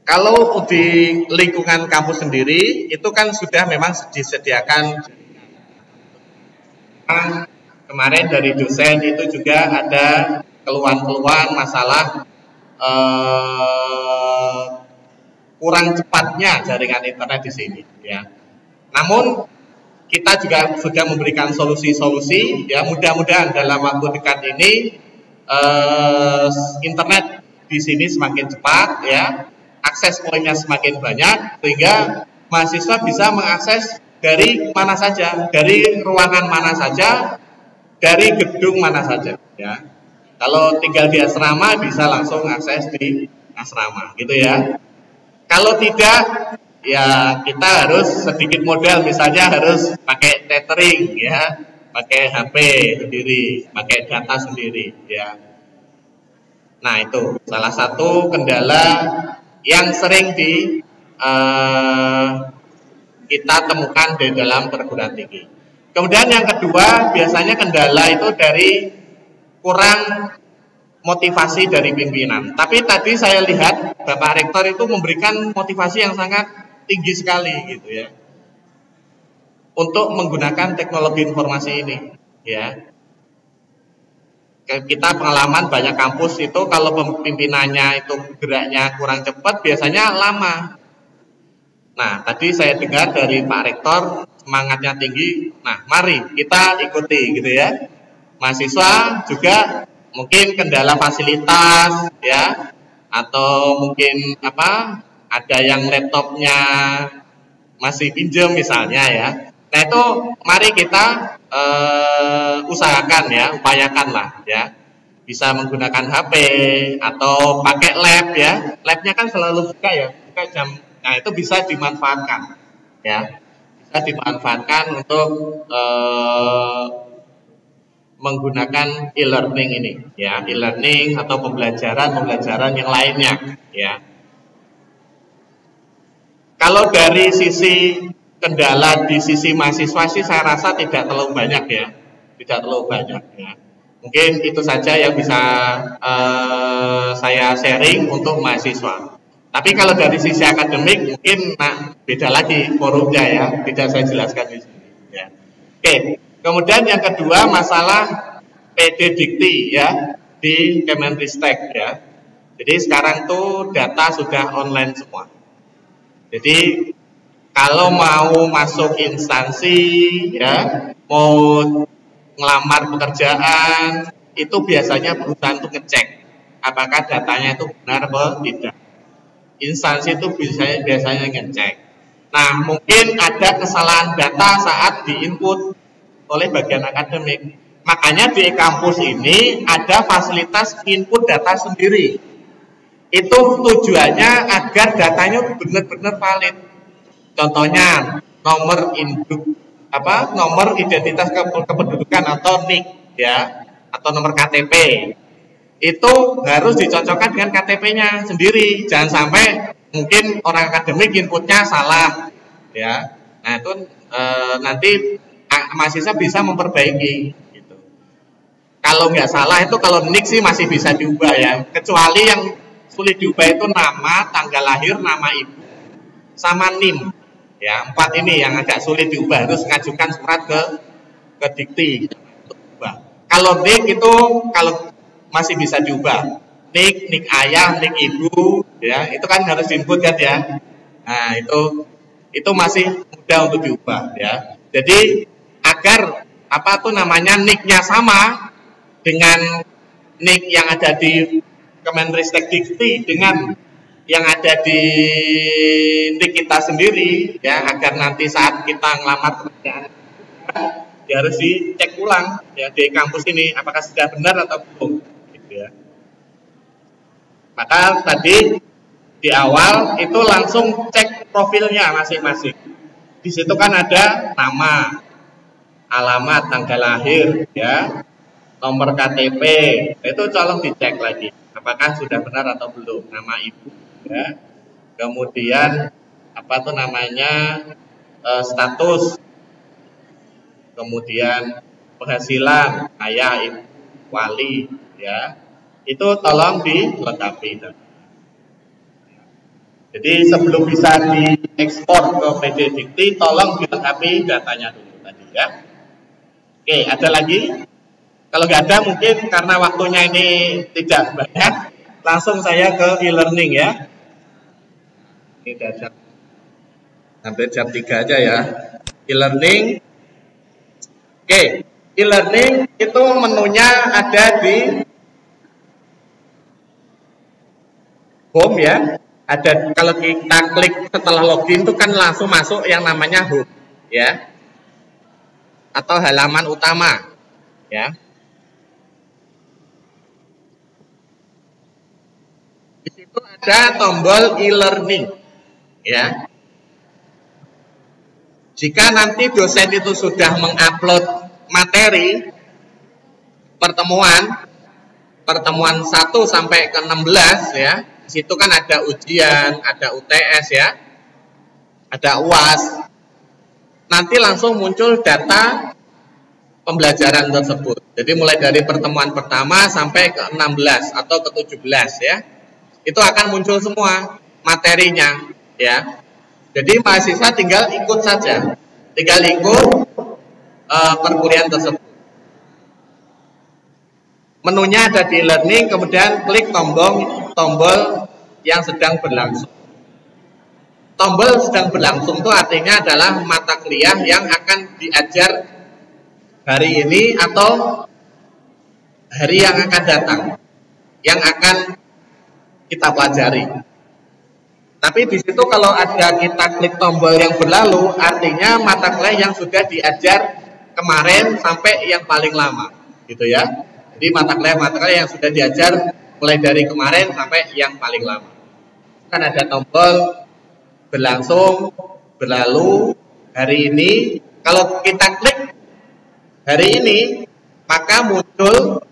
kalau di lingkungan kampus sendiri itu kan sudah memang disediakan. Kemarin dari dosen itu juga ada keluhan-keluhan masalah kurang cepatnya jaringan internet di sini ya. Namun kita juga sudah memberikan solusi-solusi ya, mudah-mudahan dalam waktu dekat ini internet di sini semakin cepat ya, akses poinnya semakin banyak sehingga mahasiswa bisa mengakses dari mana saja, dari ruangan mana saja, dari gedung mana saja ya. Kalau tinggal di asrama bisa langsung akses di asrama gitu ya. Kalau tidak ya kita harus sedikit modal, misalnya harus pakai tethering ya, pakai HP sendiri, pakai data sendiri ya. Nah itu salah satu kendala yang sering kita temukan di dalam perguruan tinggi. Kemudian yang kedua biasanya kendala itu dari kurang motivasi dari pimpinan. Tapi tadi saya lihat Bapak Rektor itu memberikan motivasi yang sangat tinggi sekali gitu ya, untuk menggunakan teknologi informasi ini ya. Kita pengalaman banyak kampus itu kalau pimpinannya itu geraknya kurang cepat biasanya lama. Nah tadi saya dengar dari Pak Rektor semangatnya tinggi. Nah mari kita ikuti gitu ya. Mahasiswa juga mungkin kendala fasilitas ya, atau mungkin ada yang laptopnya masih pinjam misalnya ya. Nah itu mari kita usahakan ya, upayakan lah ya, bisa menggunakan HP atau pakai lab ya. Labnya kan selalu buka ya, buka jam. Nah itu bisa dimanfaatkan ya, bisa dimanfaatkan untuk menggunakan e-learning ini ya, e-learning atau pembelajaran yang lainnya ya. Kalau dari sisi kendala di sisi mahasiswa sih saya rasa tidak terlalu banyak ya, tidak terlalu banyak ya. Mungkin itu saja yang bisa saya sharing untuk mahasiswa. Tapi kalau dari sisi akademik mungkin beda lagi forumnya ya, tidak saya jelaskan di sini ya. Oke. Kemudian yang kedua masalah PD Dikti ya di Kemenristek ya. Jadi sekarang tuh data sudah online semua. Jadi kalau mau masuk instansi ya, mau ngelamar pekerjaan, itu biasanya perusahaan tuh ngecek apakah datanya itu benar atau tidak. Instansi itu biasanya ngecek. Nah, mungkin ada kesalahan data saat diinput oleh bagian akademik. Makanya di kampus ini ada fasilitas input data sendiri. Itu tujuannya agar datanya benar-benar valid. Contohnya nomor identitas kependudukan atau NIK ya, atau nomor KTP. Itu harus dicocokkan dengan KTP-nya sendiri. Jangan sampai mungkin orang akademik inputnya salah ya. Nah, itu nanti mahasiswa bisa memperbaiki gitu. Kalau nggak salah itu kalau NIK sih masih bisa diubah ya, kecuali yang sulit diubah itu nama, tanggal lahir, nama ibu, sama NIM ya. 4 ini yang agak sulit diubah, harus mengajukan surat ke Dikti gitu. Kalau NIK itu kalau masih bisa diubah, NIK ayah, NIK ibu ya, itu kan harus diinput kan ya. Nah, itu masih mudah untuk diubah ya. Jadi agar NIK-nya sama dengan NIK yang ada di Kemenristek Dikti dengan yang ada di NIK kita sendiri ya, agar nanti saat kita ngelamar pekerjaan ya harus dicek ulang ya di kampus ini apakah sudah benar atau belum gitu ya. Maka tadi di awal itu langsung cek profilnya masing-masing. Di situ kan ada nama, alamat, tanggal lahir, ya, nomor KTP. Itu tolong dicek lagi, apakah sudah benar atau belum. Nama ibu, ya. Kemudian status, kemudian penghasilan, ayah, ibu, wali, ya. Itu tolong dilengkapi. Jadi sebelum bisa diekspor ke PD Dikti, tolong dilengkapi datanya dulu tadi ya. Oke, ada lagi? Kalau nggak ada mungkin karena waktunya ini tidak banyak, langsung saya ke e-learning ya. Ini udah hampir jam 3 aja ya. E-learning. Oke, e-learning itu menunya ada di home ya. Ada, kalau kita klik setelah login itu kan langsung masuk yang namanya home ya, atau halaman utama ya. Di situ ada tombol e-learning ya. Jika nanti dosen itu sudah mengupload materi pertemuan 1 sampai ke 16 ya. Di situ kan ada ujian, ada UTS ya, ada UAS. Nanti langsung muncul data pembelajaran tersebut. Jadi mulai dari pertemuan pertama sampai ke 16 atau ke 17 ya. Itu akan muncul semua materinya ya. Jadi mahasiswa tinggal ikut saja. Tinggal ikut perkuliahan tersebut. Menunya ada di learning, kemudian klik tombol yang sedang berlangsung. Tombol sedang berlangsung itu artinya adalah mata kuliah yang akan diajar hari ini atau hari yang akan datang, yang akan kita pelajari. Tapi di situ kalau ada kita klik tombol yang berlalu, artinya mata kuliah yang sudah diajar kemarin sampai yang paling lama, gitu ya. Jadi mata kuliah yang sudah diajar mulai dari kemarin sampai yang paling lama. Kan ada tombol berlangsung, berlalu, hari ini. Kalau kita klik hari ini, maka muncul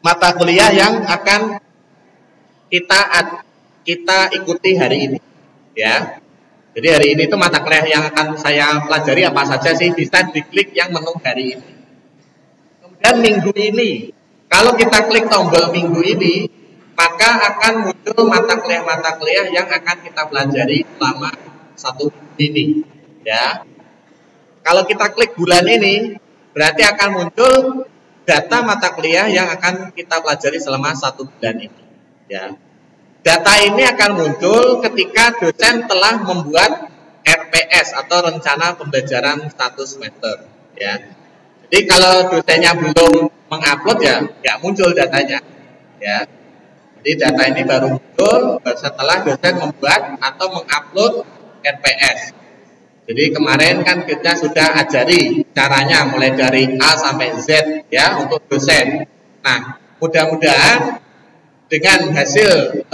mata kuliah yang akan kita ikuti hari ini, ya. Jadi hari ini itu mata kuliah yang akan saya pelajari apa saja sih, bisa diklik yang menu hari ini. Dan minggu ini, kalau kita klik tombol minggu ini, maka akan muncul mata kuliah yang akan kita pelajari selama 1 minggu ini. Ya, kalau kita klik bulan ini, berarti akan muncul data mata kuliah yang akan kita pelajari selama 1 bulan ini. Ya. Data ini akan muncul ketika dosen telah membuat RPS atau rencana pembelajaran 1 semester. Ya. Jadi kalau dosennya belum mengupload ya nggak muncul datanya. Ya. Jadi data ini baru muncul setelah dosen membuat atau mengupload RPS. Jadi kemarin kan kita sudah ajari caranya mulai dari A sampai Z ya untuk dosen. Nah, mudah-mudahan dengan hasil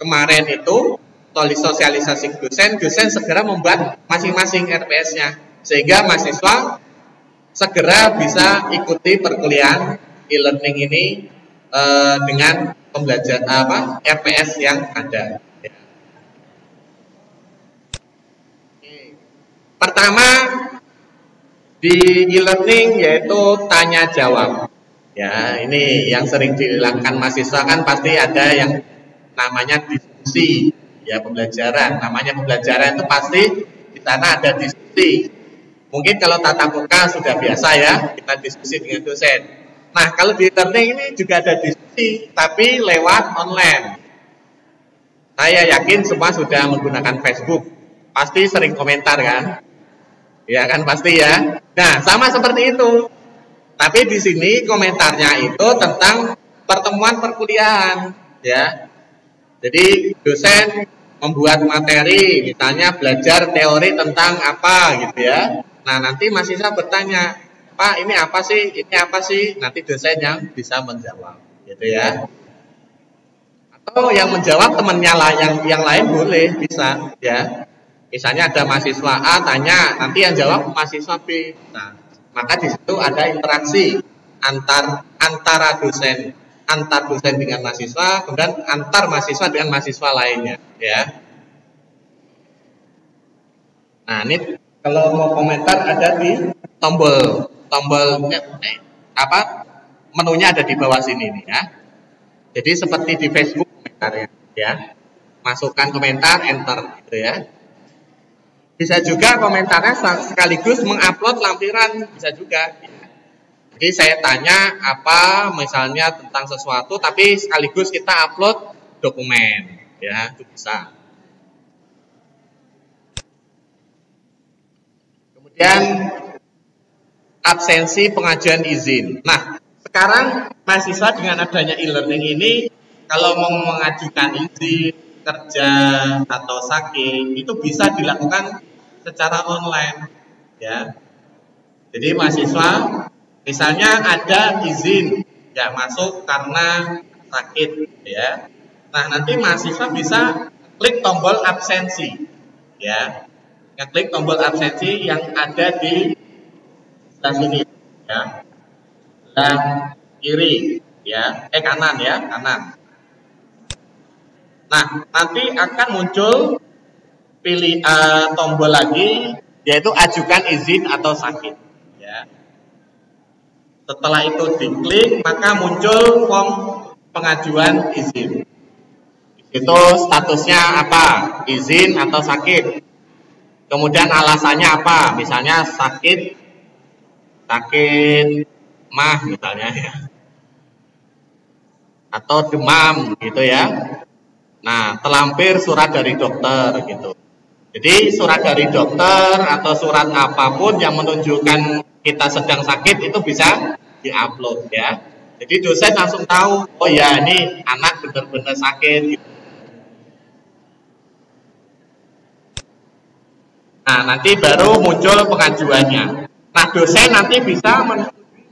kemarin itu sosialisasi dosen segera membuat masing-masing RPS-nya sehingga mahasiswa segera bisa ikuti perkuliahan e-learning ini dengan pembelajaran RPS yang ada. Pertama di e-learning yaitu tanya jawab. Ya, ini yang sering dilakukan mahasiswa kan pasti ada yang namanya diskusi, ya pembelajaran. Namanya pembelajaran itu pasti di sana ada diskusi. Mungkin kalau tatap muka sudah biasa ya, kita diskusi dengan dosen. Nah, kalau di e-learning ini juga ada diskusi, tapi lewat online. Saya yakin semua sudah menggunakan Facebook. Pasti sering komentar kan? Ya kan pasti ya. Nah, sama seperti itu. Tapi di sini komentarnya itu tentang pertemuan perkuliahan, ya. Jadi dosen membuat materi, misalnya belajar teori tentang apa gitu ya. Nah, nanti mahasiswa bertanya, "Pak, ini apa sih? Ini apa sih?" Nanti dosen yang bisa menjawab, gitu ya. Atau yang menjawab temannya lah, yang lain boleh bisa, ya. Misalnya ada mahasiswa A tanya, nanti yang jawab mahasiswa B. Nah, maka di situ ada interaksi antara dosen, antar dosen dengan mahasiswa, kemudian antar mahasiswa dengan mahasiswa lainnya, ya. Nah, ini kalau mau komentar ada di tombolnya menunya ada di bawah sini nih ya. Jadi seperti di Facebook komentarnya, ya. Masukkan komentar, enter gitu ya. Bisa juga komentarnya sekaligus mengupload lampiran, bisa juga. Jadi saya tanya apa misalnya tentang sesuatu, tapi sekaligus kita upload dokumen, ya itu bisa. Kemudian absensi pengajuan izin. Nah, sekarang mahasiswa dengan adanya e-learning ini, kalau mau mengajukan izin kerja atau sakit itu bisa dilakukan secara online, ya. Jadi mahasiswa misalnya ada izin nggak masuk karena sakit, ya. Nah, nanti mahasiswa bisa klik tombol absensi, ya. Klik tombol absensi yang ada di sebelah sini, ya. Sebelah kiri, ya. Kanan, ya, kanan. Nah, nanti akan muncul tombol lagi, yaitu ajukan izin atau sakit. Ya. Setelah itu diklik, maka muncul form pengajuan izin. Itu statusnya apa? Izin atau sakit. Kemudian alasannya apa? Misalnya sakit mah misalnya, ya. Atau demam, gitu ya. Nah, terlampir surat dari dokter gitu. Jadi surat dari dokter atau surat apapun yang menunjukkan kita sedang sakit itu bisa diupload, ya. Jadi dosen langsung tahu, oh ya ini anak benar-benar sakit gitu. Nah, nanti baru muncul pengajuannya. Nah, dosen nanti bisa menyetujui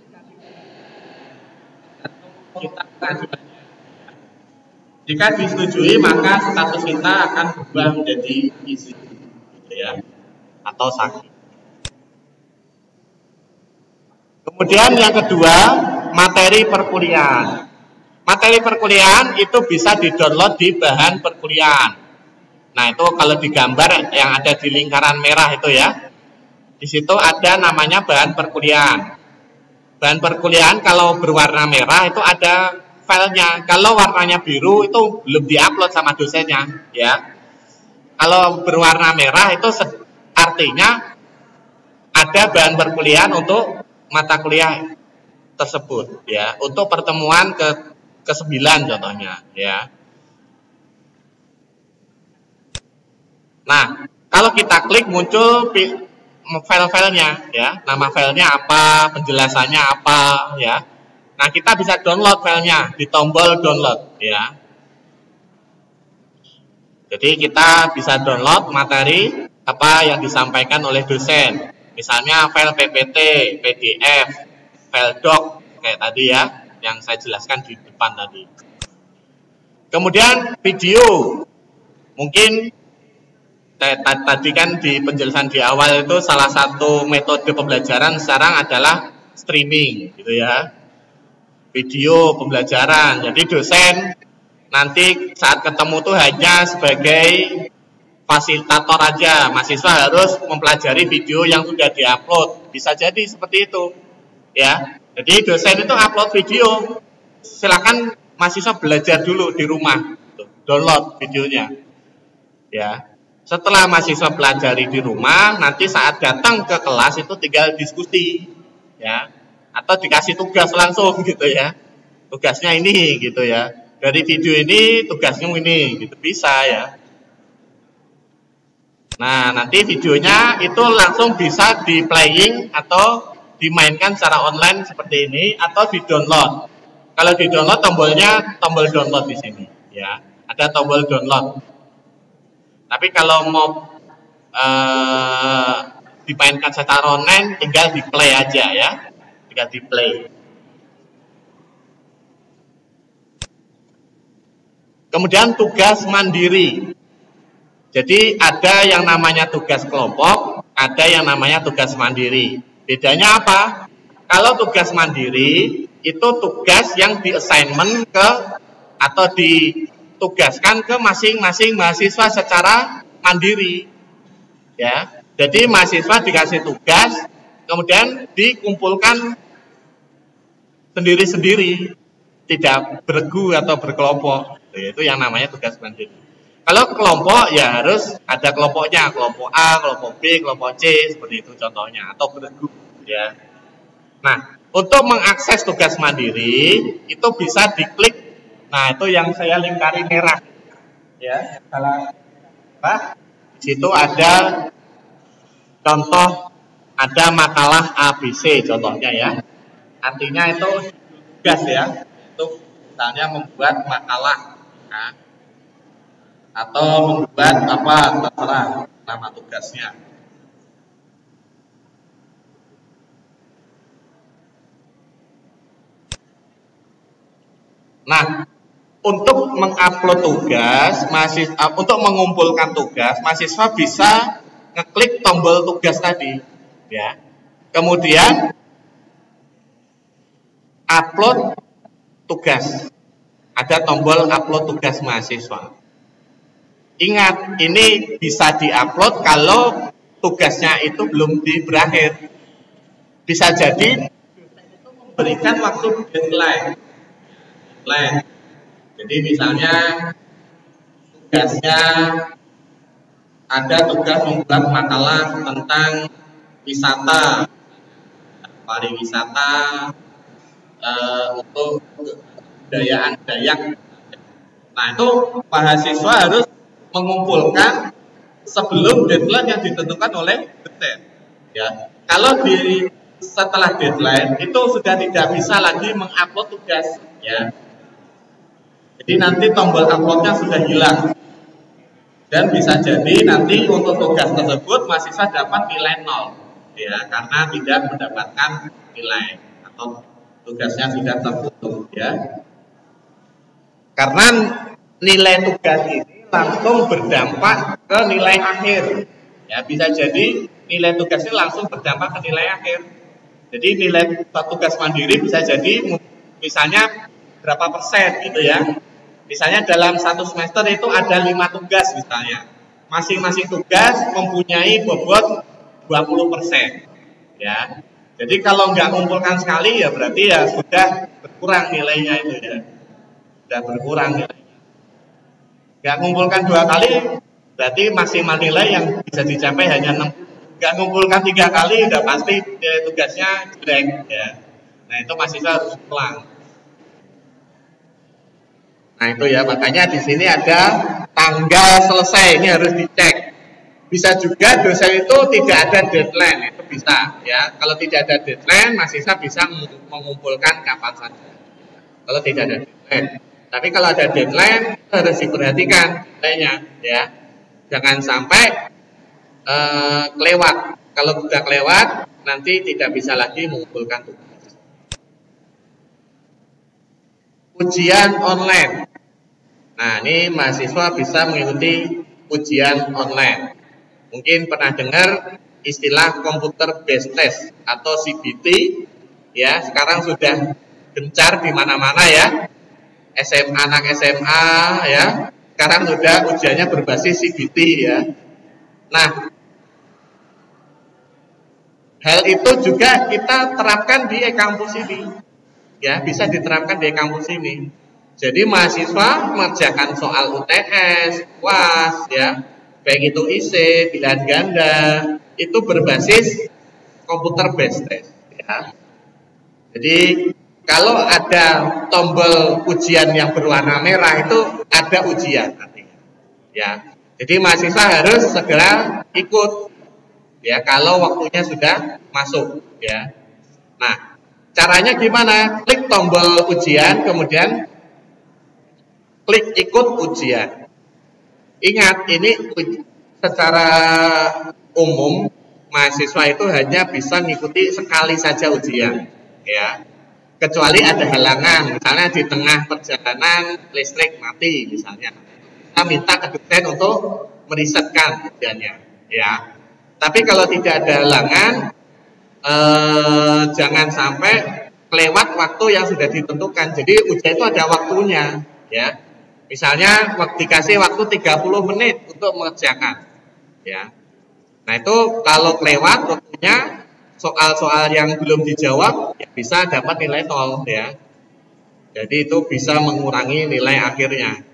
kita pengajuannya. Jika disetujui, maka status kita akan berubah menjadi izin, gitu ya, atau sakit. Kemudian yang kedua, materi perkuliahan. Materi perkuliahan itu bisa di-download di bahan perkuliahan. Nah, itu kalau digambar yang ada di lingkaran merah itu ya, di situ ada namanya bahan perkuliahan. Bahan perkuliahan kalau berwarna merah itu ada filenya. Kalau warnanya biru itu belum diupload sama dosennya, ya. Kalau berwarna merah itu artinya ada bahan perkuliahan untuk mata kuliah tersebut ya, untuk pertemuan ke-9 contohnya ya. Nah, kalau kita klik muncul file-filenya ya, nama filenya apa, penjelasannya apa ya. Nah, kita bisa download filenya di tombol download ya. Jadi kita bisa download materi apa yang disampaikan oleh dosen. Misalnya file PPT, PDF, file doc kayak tadi ya, yang saya jelaskan di depan tadi. Kemudian video, mungkin tadi kan di penjelasan di awal itu salah satu metode pembelajaran sekarang adalah streaming gitu ya, video pembelajaran. Jadi dosen nanti saat ketemu tuh hanya sebagai fasilitator aja, mahasiswa harus mempelajari video yang sudah diupload. Bisa jadi seperti itu ya. Jadi dosen itu upload video, silakan mahasiswa belajar dulu di rumah, download videonya ya. Setelah mahasiswa pelajari di rumah, nanti saat datang ke kelas itu tinggal diskusi ya, atau dikasih tugas langsung gitu ya, tugasnya ini gitu ya, dari video ini tugasnya ini gitu, bisa ya. Nah, nanti videonya itu langsung bisa di playing atau dimainkan secara online seperti ini, atau di download. Kalau di download tombolnya tombol download di sini ya, ada tombol download. Tapi kalau mau dimainkan secara online, tinggal di play aja ya, tinggal di play. Kemudian tugas mandiri. Jadi ada yang namanya tugas kelompok, ada yang namanya tugas mandiri. Bedanya apa? Kalau tugas mandiri itu tugas yang di assignment ke atau ditugaskan ke masing-masing mahasiswa secara mandiri ya. Jadi mahasiswa dikasih tugas, kemudian dikumpulkan sendiri-sendiri, tidak bergu atau berkelompok. Itu yang namanya tugas mandiri. Kalau kelompok ya harus ada kelompoknya, kelompok A, kelompok B, kelompok C, seperti itu contohnya, atau bergu ya. Nah, untuk mengakses tugas mandiri itu bisa diklik. Nah, itu yang saya lingkari merah ya. Salah apa? Di situ ada contoh, ada makalah ABC contohnya ya. Artinya itu tugas ya. Itu misalnya membuat makalah ya, atau membuat apa, terserah nama tugasnya. Nah, untuk mengupload tugas, untuk mengumpulkan tugas, mahasiswa bisa ngeklik tombol tugas tadi, ya. Kemudian upload tugas, ada tombol upload tugas mahasiswa. Ingat, ini bisa diupload kalau tugasnya itu belum berakhir. Bisa jadi memberikan waktu deadline. Jadi misalnya tugasnya ada tugas membuat makalah tentang wisata, pariwisata untuk kebudayaan Dayak. Nah, itu mahasiswa harus mengumpulkan sebelum deadline yang ditentukan oleh dosen. Ya, kalau setelah deadline itu sudah tidak bisa lagi mengupload tugas. Ya. Jadi nanti tombol uploadnya sudah hilang. Dan bisa jadi nanti untuk tugas tersebut mahasiswa dapat nilai 0 ya, karena tidak mendapatkan nilai atau tugasnya sudah tertutup ya. Karena nilai tugas ini langsung berdampak ke nilai akhir. Ya, bisa jadi nilai tugas ini langsung berdampak ke nilai akhir. Jadi nilai tugas mandiri bisa jadi misalnya berapa persen gitu ya. Misalnya dalam satu semester itu ada 5 tugas misalnya. Masing-masing tugas mempunyai bobot 20%. Ya. Jadi kalau nggak mengumpulkan sekali ya berarti ya sudah berkurang nilainya itu ya. Sudah berkurang nilainya. Nggak mengumpulkan 2 kali berarti maksimal nilai yang bisa dicapai hanya 6 tugas nggak ngumpulkan 3 kali udah pasti tugasnya jelek ya. Nah itu mahasiswa harus pulang. Nah itu ya, makanya di sini ada tanggal selesai, ini harus dicek. Bisa juga dosen itu tidak ada deadline, itu bisa ya. Kalau tidak ada deadline, mahasiswa bisa mengumpulkan kapan saja. Kalau tidak ada deadline, tapi kalau ada deadline itu harus diperhatikan deadline-nya ya. Jangan sampai kelewat. Kalau sudah kelewat, nanti tidak bisa lagi mengumpulkan tugas. Ujian online. Nah, ini mahasiswa bisa mengikuti ujian online. Mungkin pernah dengar istilah computer based test atau CBT ya, sekarang sudah gencar di mana-mana ya. Anak SMA ya, sekarang sudah ujiannya berbasis CBT ya. Nah, hal itu juga kita terapkan di e-kampus ini. Ya, bisa diterapkan di kampus ini. Jadi mahasiswa mengerjakan soal UTS, UAS, ya, baik itu IC, pilihan ganda, itu berbasis komputer based test. Ya. Jadi kalau ada tombol ujian yang berwarna merah itu ada ujian artinya. Ya, jadi mahasiswa harus segera ikut. Ya, kalau waktunya sudah masuk. Ya, nah. Caranya gimana? Klik tombol ujian, kemudian klik ikut ujian. Ingat, ini secara umum mahasiswa itu hanya bisa mengikuti sekali saja ujian, ya. Kecuali ada halangan, misalnya di tengah perjalanan listrik mati, misalnya. Kita minta ke dosen untuk merisetkan ujiannya, ya. Tapi kalau tidak ada halangan, jangan sampai kelewat waktu yang sudah ditentukan. Jadi ujian itu ada waktunya ya. Misalnya dikasih waktu 30 menit untuk mengerjakan ya. Nah itu kalau kelewat waktunya, soal-soal yang belum dijawab ya bisa dapat nilai 0 ya. Jadi itu bisa mengurangi nilai akhirnya.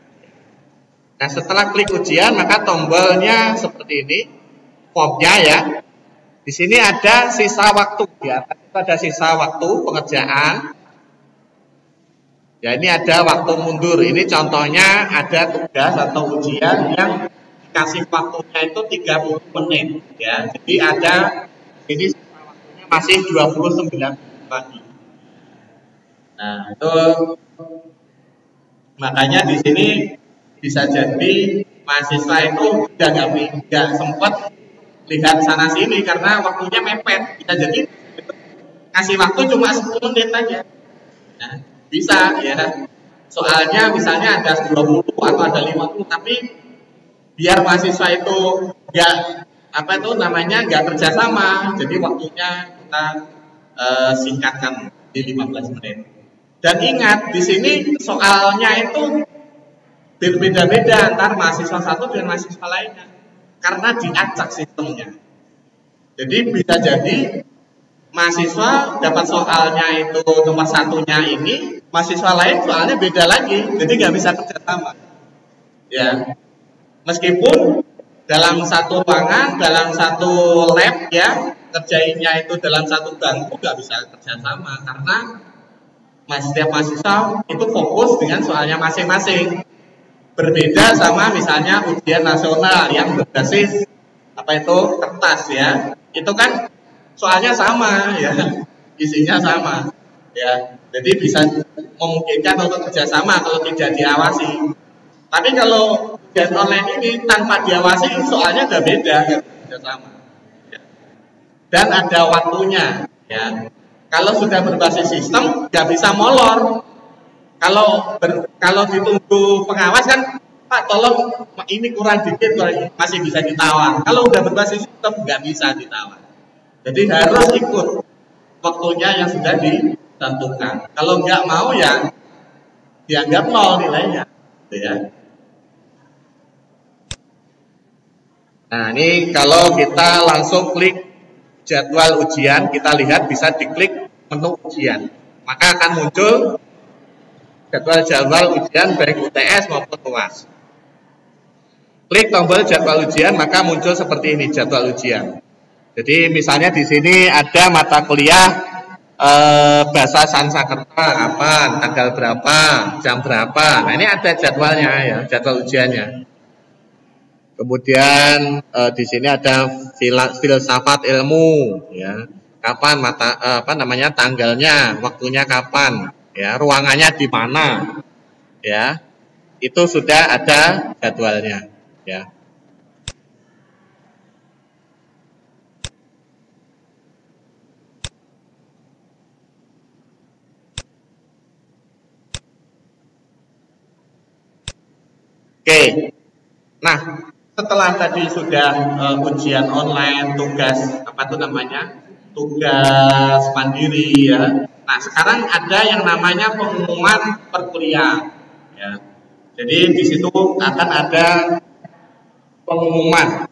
Nah setelah klik ujian maka tombolnya seperti ini, formnya ya. Di sini ada sisa waktu ya, ada sisa waktu pengerjaan. Ya ini ada waktu mundur. Ini contohnya ada tugas atau ujian yang dikasih waktunya itu 30 menit ya. Jadi ada ini sisa waktunya masih 29 lagi. Nah, itu makanya di sini bisa jadi mahasiswa itu udah nggak sempat lihat sana sini karena waktunya mepet. Bisa jadi kasih waktu cuma 10 menit aja. Nah, bisa ya. Soalnya misalnya ada 20 atau ada 50, tapi biar mahasiswa itu nggak kerjasama. Jadi waktunya kita singkatkan di 15 menit. Dan ingat di sini soalnya itu berbeda-beda antar mahasiswa satu dengan mahasiswa lainnya. Karena diacak sistemnya. Jadi bisa jadi mahasiswa dapat soalnya itu nomor satunya ini, mahasiswa lain soalnya beda lagi, jadi nggak bisa kerjasama. Ya, meskipun dalam satu ruangan, dalam satu lab ya, kerjainnya itu dalam satu bangku nggak bisa kerjasama karena setiap mahasiswa itu fokus dengan soalnya masing-masing. Berbeda sama misalnya ujian nasional yang berbasis kertas ya, itu kan soalnya sama ya, isinya sama ya, jadi bisa memungkinkan untuk kerjasama kalau tidak diawasi. Tapi kalau ujian online ini tanpa diawasi soalnya udah beda, nggak kerjasama ya. Dan ada waktunya ya. Kalau sudah berbasis sistem nggak bisa molor. Kalau ditunggu pengawas kan, Pak tolong ini kurang dikit, masih bisa ditawar. Kalau udah berbasis sistem nggak bisa ditawar. Jadi harus ikut waktunya yang sudah ditentukan. Kalau nggak mau ya dianggap 0 nilainya. Ya. Nah ini kalau kita langsung klik jadwal ujian, kita lihat bisa diklik menu ujian. Maka akan muncul jadwal ujian baik UTS maupun UAS. Klik tombol jadwal ujian maka muncul seperti ini jadwal ujian. Jadi misalnya di sini ada mata kuliah bahasa Sanskerta kapan, tanggal berapa, jam berapa. Nah ini ada jadwalnya ya, jadwal ujiannya. Kemudian di sini ada filsafat ilmu, ya. Kapan tanggalnya, waktunya kapan, ya, ruangannya di mana, ya. Itu sudah ada jadwalnya, ya. Oke. Nah, setelah tadi sudah ujian online, tugas tugas mandiri ya. Nah, sekarang ada yang namanya pengumuman perkuliahan ya. Jadi di situ akan ada pengumuman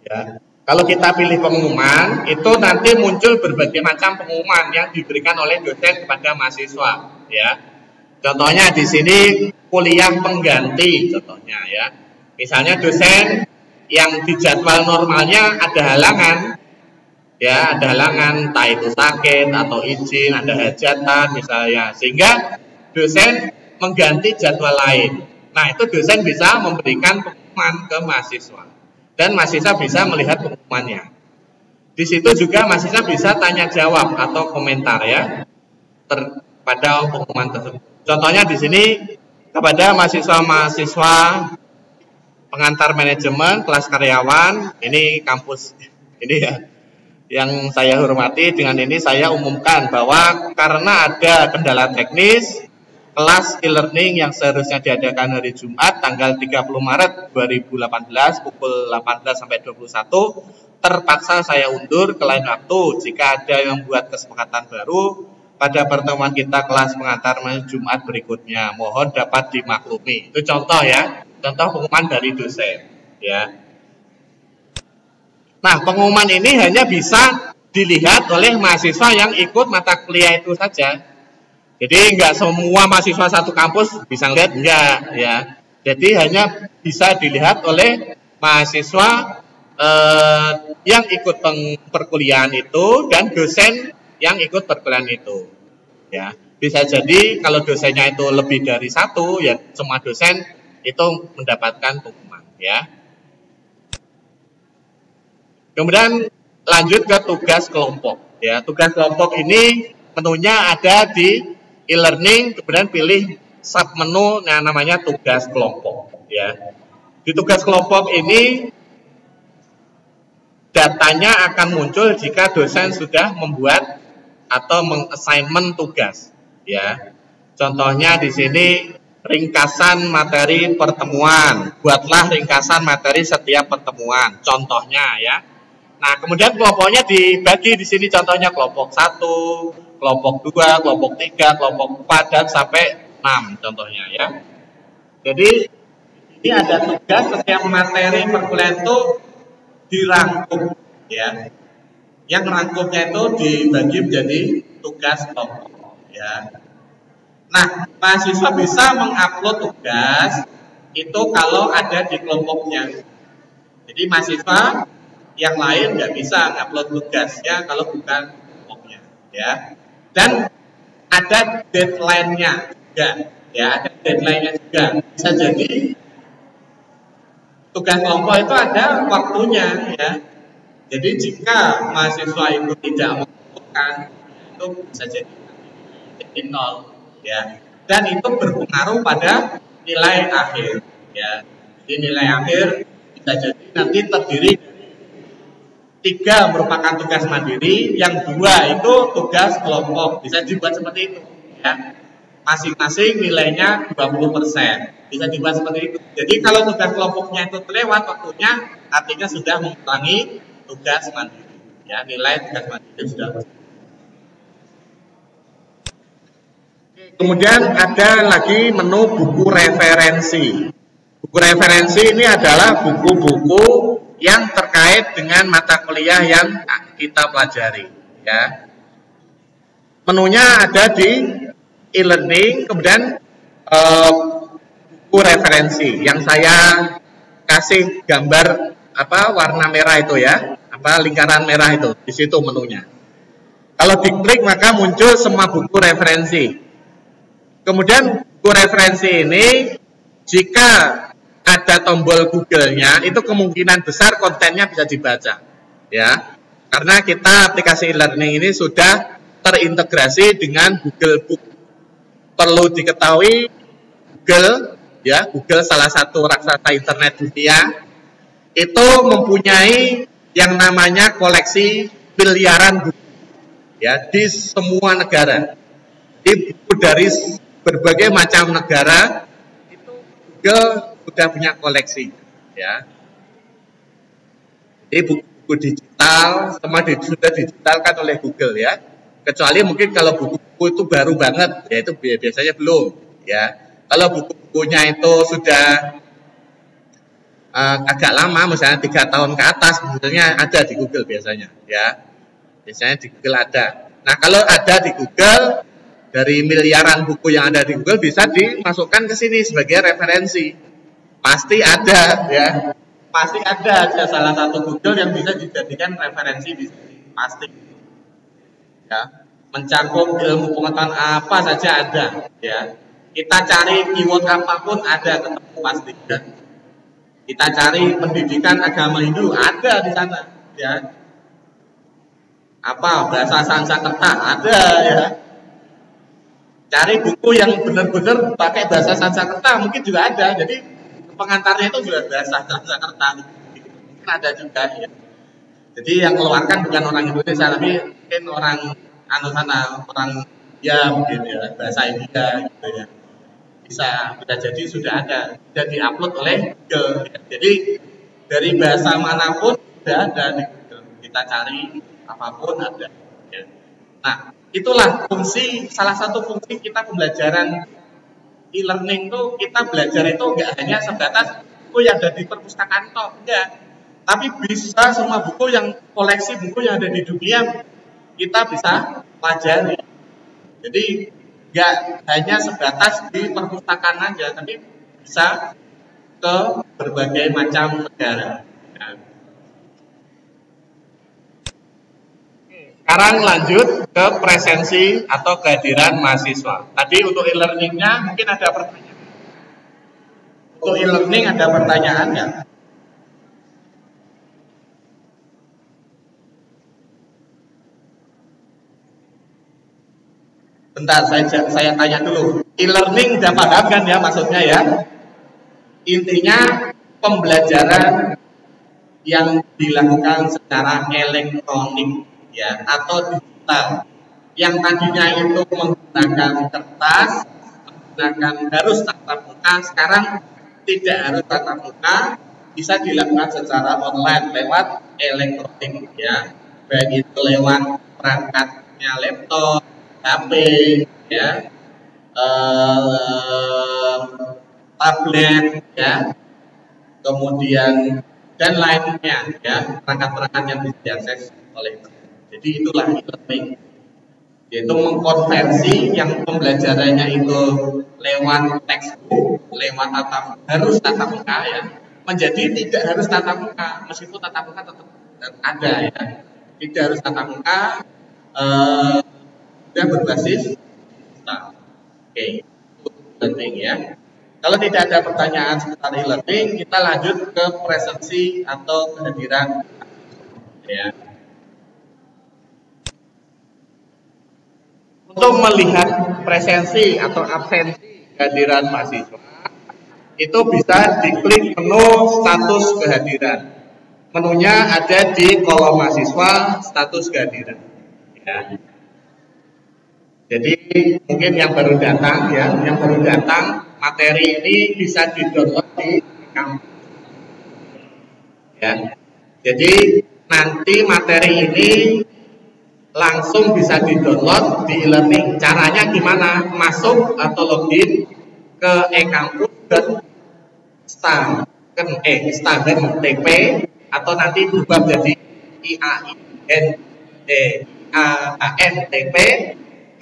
ya. Kalau kita pilih pengumuman, itu nanti muncul berbagai macam pengumuman yang diberikan oleh dosen kepada mahasiswa ya. Contohnya di sini kuliah pengganti contohnya ya. Misalnya dosen yang di jadwal normalnya ada halangan, ya ada halangan, entah itu sakit atau izin, ada hajatan misalnya, sehingga dosen mengganti jadwal lain. Nah itu dosen bisa memberikan pengumuman ke mahasiswa, dan mahasiswa bisa melihat pengumumannya. Di situ juga mahasiswa bisa tanya jawab atau komentar ya pada pengumuman tersebut. Contohnya di sini kepada mahasiswa-mahasiswa pengantar manajemen, kelas karyawan, ini kampus ini ya, yang saya hormati. Dengan ini saya umumkan bahwa karena ada kendala teknis, kelas e-learning yang seharusnya diadakan hari Jumat tanggal 30 Maret 2018 pukul 18 sampai 21 terpaksa saya undur ke lain waktu. Jika ada yang membuat kesepakatan baru pada pertemuan kita kelas pengantar Jumat berikutnya, mohon dapat dimaklumi. Itu contoh ya. Contoh pengumuman dari dosen ya. Nah, pengumuman ini hanya bisa dilihat oleh mahasiswa yang ikut mata kuliah itu saja. Jadi enggak semua mahasiswa satu kampus bisa lihat, enggak ya. Jadi hanya bisa dilihat oleh mahasiswa yang ikut perkuliahan itu dan dosen yang ikut perkuliahan itu ya. Bisa jadi kalau dosennya itu lebih dari satu, ya semua dosen itu mendapatkan pengumuman ya. Kemudian lanjut ke tugas kelompok ya. Tugas kelompok ini menunya ada di e-learning, kemudian pilih sub menu yang namanya tugas kelompok ya. Di tugas kelompok ini datanya akan muncul jika dosen sudah membuat atau mengassignment tugas ya. Contohnya di sini ringkasan materi pertemuan. Buatlah ringkasan materi setiap pertemuan. Contohnya ya. Nah, kemudian kelompoknya dibagi di sini contohnya kelompok 1, kelompok 2, kelompok 3, kelompok 4 dan sampai 6 contohnya ya. Jadi ini ada tugas setiap materi perkuliahan itu dirangkum ya. Yang rangkumnya itu dibagi menjadi tugas kelompok ya. Nah, mahasiswa bisa mengupload tugas itu kalau ada di kelompoknya. Jadi mahasiswa yang lain nggak bisa ngupload tugasnya kalau bukan kelompoknya, ya. Dan ada deadline-nya juga, ya. Ada deadline-nya juga. Bisa jadi tugas kelompok itu ada waktunya, ya. Jadi jika mahasiswa itu tidak melakukan, itu bisa jadi 0. Ya, dan itu berpengaruh pada nilai akhir ya. Jadi nilai akhir bisa jadi nanti terdiri 3 merupakan tugas mandiri, yang 2 itu tugas kelompok. Bisa dibuat seperti itu ya. Masing-masing nilainya 20%. Bisa dibuat seperti itu. Jadi kalau tugas kelompoknya itu terlewat waktunya, artinya sudah mengurangi tugas mandiri ya. Nilai tugas mandiri sudah. Kemudian ada lagi menu buku referensi. Buku referensi ini adalah buku-buku yang terkait dengan mata kuliah yang kita pelajari. Ya. Menunya ada di e-learning, kemudian buku referensi yang saya kasih gambar warna merah itu ya. lingkaran merah itu, di situ menunya. Kalau diklik maka muncul semua buku referensi. Kemudian buku referensi ini jika ada tombol Google-nya, itu kemungkinan besar kontennya bisa dibaca, ya. Karena kita aplikasi e-learning ini sudah terintegrasi dengan Google Book. Perlu diketahui Google, ya, Google salah satu raksasa internet dunia, itu mempunyai yang namanya koleksi miliaran buku, ya, di semua negara. Di buku dari berbagai macam negara itu Google sudah punya koleksi, ya. Jadi buku-buku digital semua sudah digitalkan oleh Google, ya. Kecuali mungkin kalau buku-buku itu baru banget, ya itu biasanya belum, ya. Kalau buku-bukunya itu sudah agak lama, misalnya 3 tahun ke atas, sebenarnya ada di Google biasanya, ya. Biasanya di Google ada. Nah, kalau ada di Google, dari miliaran buku yang ada di Google bisa dimasukkan ke sini sebagai referensi. Pasti ada, ya. Pasti ada salah satu Google yang bisa dijadikan referensi di sini, pasti. Ya, mencakup ilmu pengetahuan apa saja ada, ya. Kita cari keyword apapun ada, ketemu pasti, ya. Kita cari pendidikan agama Hindu ada di sana, ya. Apa bahasa Sanskerta ada, ya. Cari buku yang benar-benar pakai bahasa Sanskerta mungkin juga ada. Jadi pengantarnya itu juga bahasa Sanskerta, mungkin ada juga, ya. Jadi yang keluarkan bukan orang Indonesia, tapi mungkin orang sana, orang ya mungkin, ya, bahasa India, gitu, ya. Bisa jadi sudah ada, sudah diupload oleh Google, ya. Jadi dari bahasa manapun sudah ada di Google. Kita cari apapun ada, ya. Nah, itulah fungsi, salah satu fungsi kita pembelajaran e-learning tuh, kita belajar itu enggak hanya sebatas buku yang ada di perpustakaan toh, enggak. Tapi bisa semua buku yang koleksi buku yang ada di dunia kita bisa pelajari. Jadi enggak hanya sebatas di perpustakaan aja, tapi bisa ke berbagai macam negara. Sekarang lanjut ke presensi atau kehadiran mahasiswa. Tadi untuk e-learningnya mungkin ada pertanyaan. Untuk e-learning ada pertanyaan nggak? Bentar, saya tanya dulu. E-learning udah paham kan ya maksudnya, ya? Intinya pembelajaran yang dilakukan secara elektronik, ya, atau digital, yang tadinya itu menggunakan kertas, menggunakan harus tatap muka, sekarang tidak harus tatap muka, bisa dilakukan secara online lewat elektronik, ya, baik itu lewat perangkatnya laptop, HP, ya, tablet, ya, kemudian dan lainnya, ya, perangkat-perangkat yang bisa diakses oleh internet. Jadi itulah e-learning, yaitu mengkonversi yang pembelajarannya itu lewat textbook, lewat harus tatap muka, ya, menjadi tidak harus tatap muka, meskipun tatap muka tetap ada, ya, tidak harus tatap muka, dan berbasis digital. Oke, e-learning, ya. Kalau tidak ada pertanyaan seputar e-learning, kita lanjut ke presensi atau kehadiran, ya. Untuk melihat presensi atau absensi kehadiran mahasiswa, itu bisa diklik menu status kehadiran. Menunya ada di kolom mahasiswa status kehadiran, ya. Jadi mungkin yang baru datang, ya, yang baru datang, materi ini bisa di-download di kampus, ya. Jadi nanti materi ini langsung bisa di-download di e-learning. Caranya gimana? Masuk atau login ke e-kampus.sta.tp atau nanti berubah jadi iantp.ac.id.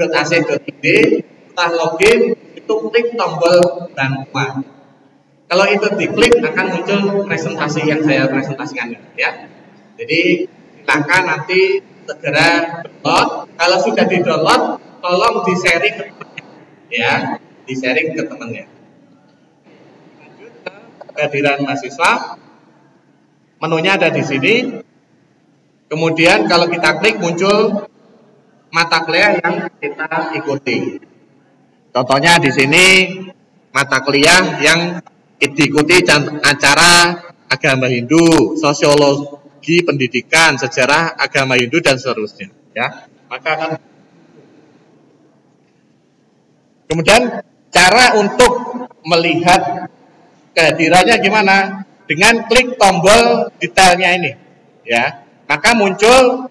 Setelah login itu klik tombol bantuan. Kalau itu diklik akan muncul presentasi yang saya presentasikan, ya. Jadi maka nanti segera download. Kalau sudah di-download, tolong di-sharing ke temannya, ya, di-sharing ke temannya. Lanjut ke kehadiran mahasiswa. Menunya ada di sini. Kemudian kalau kita klik muncul mata kuliah yang kita ikuti. Contohnya di sini mata kuliah yang diikuti acara agama Hindu, sosiologi pendidikan, sejarah agama Hindu dan seterusnya. Ya, maka kan. Kemudian cara untuk melihat kehadirannya gimana? Dengan klik tombol detailnya ini, ya. Maka muncul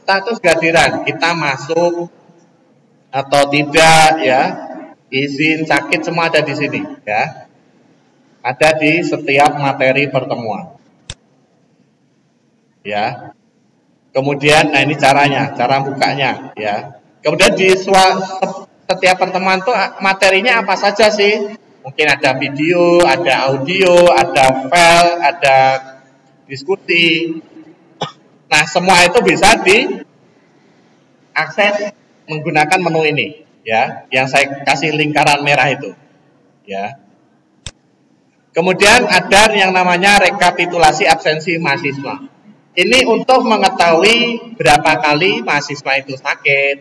status kehadiran, kita masuk atau tidak, ya, izin, sakit, semua ada di sini, ya, ada di setiap materi pertemuan, ya. Kemudian, nah ini caranya, cara bukanya, ya. Kemudian di setiap pertemuan tuh materinya apa saja sih? Mungkin ada video, ada audio, ada file, ada diskusi. Nah, semua itu bisa diakses menggunakan menu ini, ya, yang saya kasih lingkaran merah itu, ya. Kemudian ada yang namanya rekapitulasi absensi mahasiswa. Ini untuk mengetahui berapa kali mahasiswa itu sakit,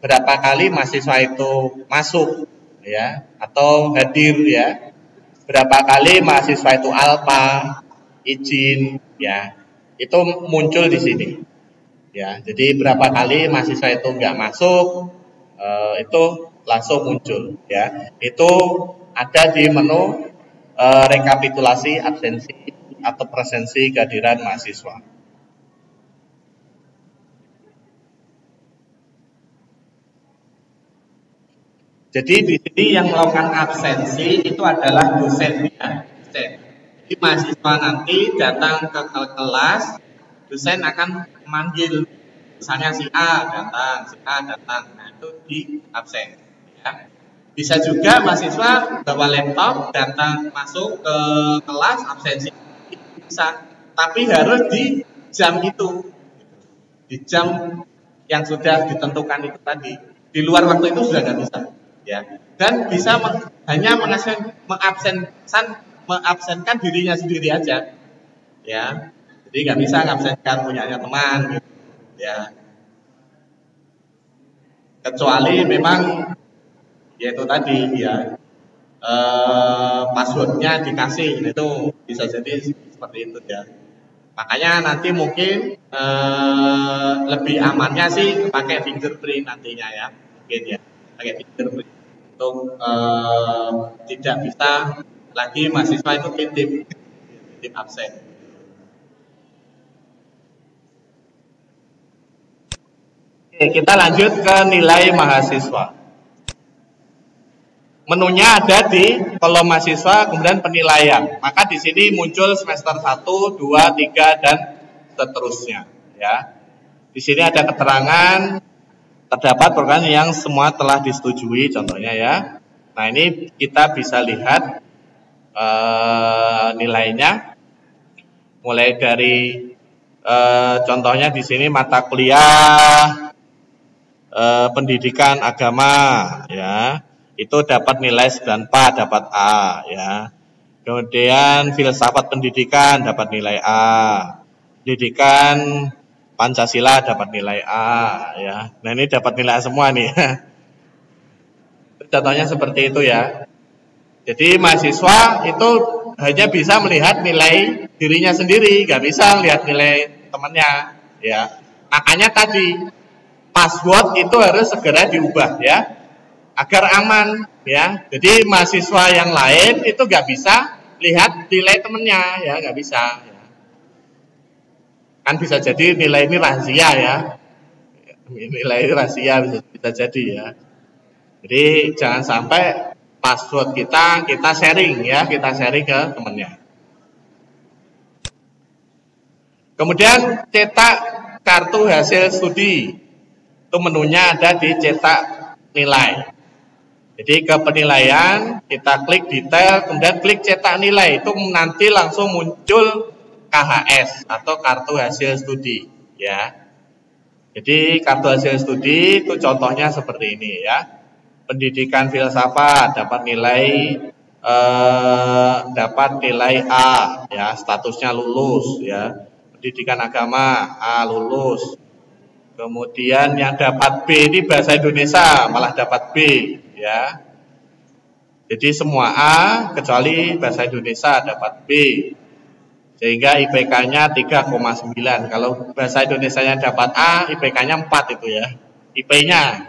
berapa kali mahasiswa itu masuk, ya, atau hadir, ya, berapa kali mahasiswa itu alpa, izin, ya. Itu muncul di sini, ya. Jadi berapa kali mahasiswa itu nggak masuk, itu langsung muncul, ya. Itu ada di menu rekapitulasi absensi atau presensi kehadiran mahasiswa. Jadi di sini yang melakukan absensi itu adalah dosennya, dosen. Jadi mahasiswa nanti datang ke kelas, dosen akan memanggil, misalnya si A datang, nah itu di absen, ya. Bisa juga mahasiswa bawa laptop datang masuk ke kelas, absensi bisa, tapi harus di jam itu, di jam yang sudah ditentukan itu tadi. Di luar waktu itu sudah nggak bisa, ya. Dan bisa hanya mengabsenkan dirinya sendiri aja, ya. Jadi nggak bisa ngabsenkan punyanya teman, gitu, ya. Kecuali memang yaitu tadi, ya, passwordnya dikasih, itu bisa jadi seperti itu, ya. Makanya nanti mungkin lebih amannya sih pakai fingerprint nantinya, ya, mungkin, ya, pakai fingerprint untuk tidak bisa lagi mahasiswa itu titip absen. Oke, kita lanjut ke nilai mahasiswa. Menunya ada di kolom mahasiswa, kemudian penilaian. Maka di sini muncul semester 1, 2, 3 dan seterusnya, ya. Di sini ada keterangan terdapat program yang semua telah disetujui, contohnya, ya. Nah, ini kita bisa lihat nilainya, mulai dari contohnya di sini mata kuliah pendidikan agama, ya, itu dapat nilai 94, dapat A, ya. Kemudian filsafat pendidikan dapat nilai A, pendidikan Pancasila dapat nilai A, ya. Nah, ini dapat nilai A semua nih. Contohnya seperti itu, ya. Jadi mahasiswa itu hanya bisa melihat nilai dirinya sendiri, nggak bisa lihat nilai temannya, ya. Makanya tadi password itu harus segera diubah, ya, agar aman, ya. Jadi mahasiswa yang lain itu nggak bisa lihat nilai temannya, ya, nggak bisa. Ya. Kan bisa jadi nilai ini rahasia, ya. Nilai rahasia bisa jadi, ya. Jadi jangan sampai password kita sharing, ya, kita sharing ke temannya. Kemudian cetak kartu hasil studi, itu menunya ada di cetak nilai. Jadi ke penilaian kita klik detail, kemudian klik cetak nilai, itu nanti langsung muncul KHS atau kartu hasil studi, ya. Jadi kartu hasil studi itu contohnya seperti ini ya. Pendidikan filsafat dapat nilai A ya, statusnya lulus ya. Pendidikan agama A lulus. Kemudian yang dapat B ini bahasa Indonesia malah dapat B ya. Jadi semua A kecuali bahasa Indonesia dapat B. Sehingga IPK-nya 3,9. Kalau bahasa Indonesianya dapat A, IPK-nya 4 itu ya. IP-nya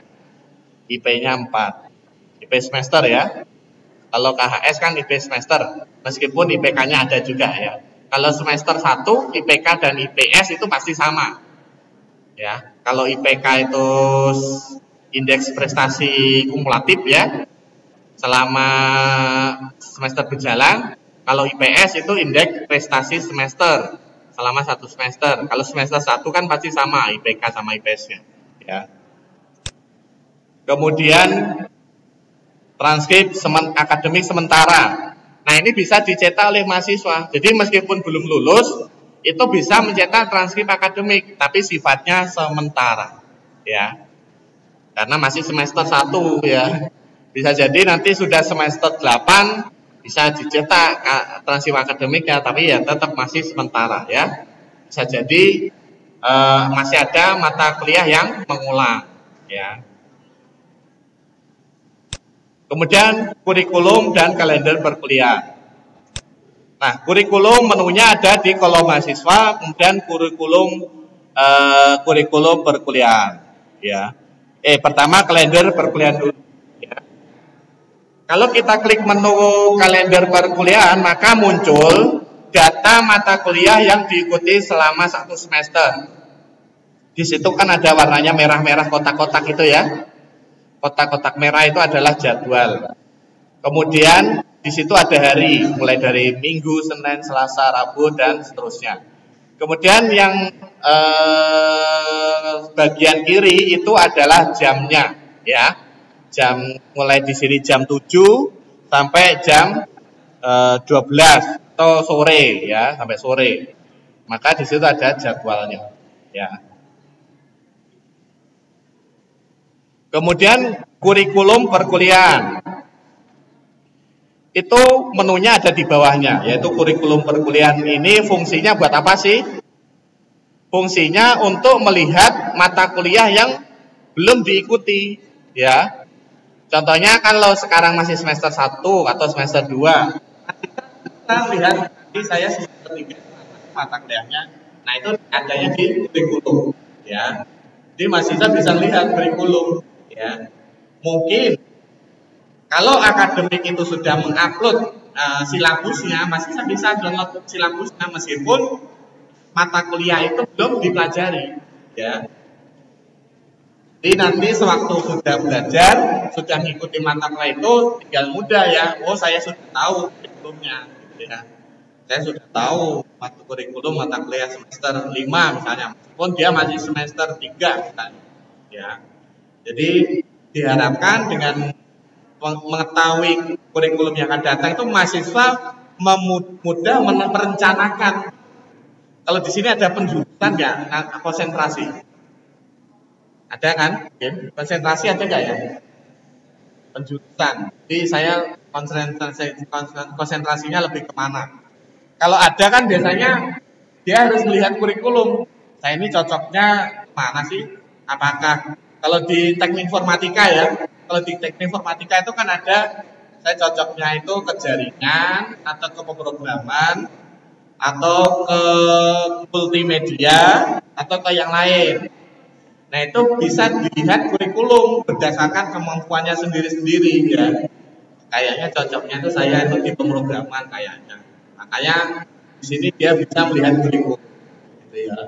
4. IP semester ya. Kalau KHS kan IP semester, meskipun IPK-nya ada juga ya. Kalau semester 1, IPK dan IPS itu pasti sama. Ya. Kalau IPK itu indeks prestasi kumulatif ya, selama semester berjalan. Kalau IPS itu indeks prestasi semester selama 1 semester. Kalau semester 1 kan pasti sama IPK sama IPS-nya. Ya. Kemudian transkrip akademik sementara. Nah ini bisa dicetak oleh mahasiswa. Jadi meskipun belum lulus, itu bisa mencetak transkrip akademik, tapi sifatnya sementara. Ya. Karena masih semester 1 ya. Bisa jadi nanti sudah semester 8 bisa dicetak transkrip akademiknya, tapi ya tetap masih sementara ya. Bisa jadi masih ada mata kuliah yang mengulang ya. Kemudian kurikulum dan kalender perkuliahan. Nah, kurikulum menunya ada di kolom mahasiswa, kemudian kurikulum perkuliahan ya. Pertama kalender perkuliahan dulu. Kalau kita klik menu kalender perkuliahan, maka muncul data mata kuliah yang diikuti selama 1 semester. Di situ kan ada warnanya merah-merah kotak-kotak itu ya. Kotak-kotak merah itu adalah jadwal. Kemudian di situ ada hari, mulai dari Minggu, Senin, Selasa, Rabu, dan seterusnya. Kemudian yang bagian kiri itu adalah jamnya ya. Mulai di sini jam 7 sampai jam 12 atau sore ya, sampai sore. Maka di situ ada jadwalnya ya. Kemudian kurikulum perkuliahan. Itu menunya ada di bawahnya, yaitu kurikulum perkuliahan ini fungsinya buat apa sih? Fungsinya untuk melihat mata kuliah yang belum diikuti ya. Contohnya kalau sekarang masih semester 1 atau semester 2, kita lihat nanti saya semester 3 mata kuliahnya. Nah itu adanya di kurikulum ya. Jadi mahasiswa bisa lihat kurikulum ya. Mungkin kalau akademik itu sudah mengupload silabusnya, mahasiswa bisa download silabusnya meskipun mata kuliah itu belum dipelajari ya. Jadi nanti sewaktu sudah belajar, sudah mengikuti mata kuliah itu tinggal mudah ya. Oh saya sudah tahu kurikulumnya, gitu ya. Saya sudah tahu kurikulum mata kuliah semester 5 misalnya, meskipun dia masih semester 3 misalnya. Ya. Jadi diharapkan dengan mengetahui kurikulum yang akan datang itu mahasiswa mudah merencanakan. Kalau di sini ada penjurusan ya, konsentrasi. Ada kan? Konsentrasi ada nggak ya? Penjurusan. Jadi saya konsentrasinya lebih kemana? Kalau ada kan biasanya dia harus melihat kurikulum. Saya ini cocoknya mana sih? Apakah kalau di teknik informatika ya? Kalau di teknik informatika itu kan ada saya cocoknya itu ke jaringan atau ke pemrograman atau ke multimedia atau ke yang lain. Nah itu bisa dilihat kurikulum berdasarkan kemampuannya sendiri-sendiri ya. Kayaknya cocoknya itu saya itu di pemrograman kayaknya. Makanya di sini dia bisa melihat kurikulum. Gitu ya.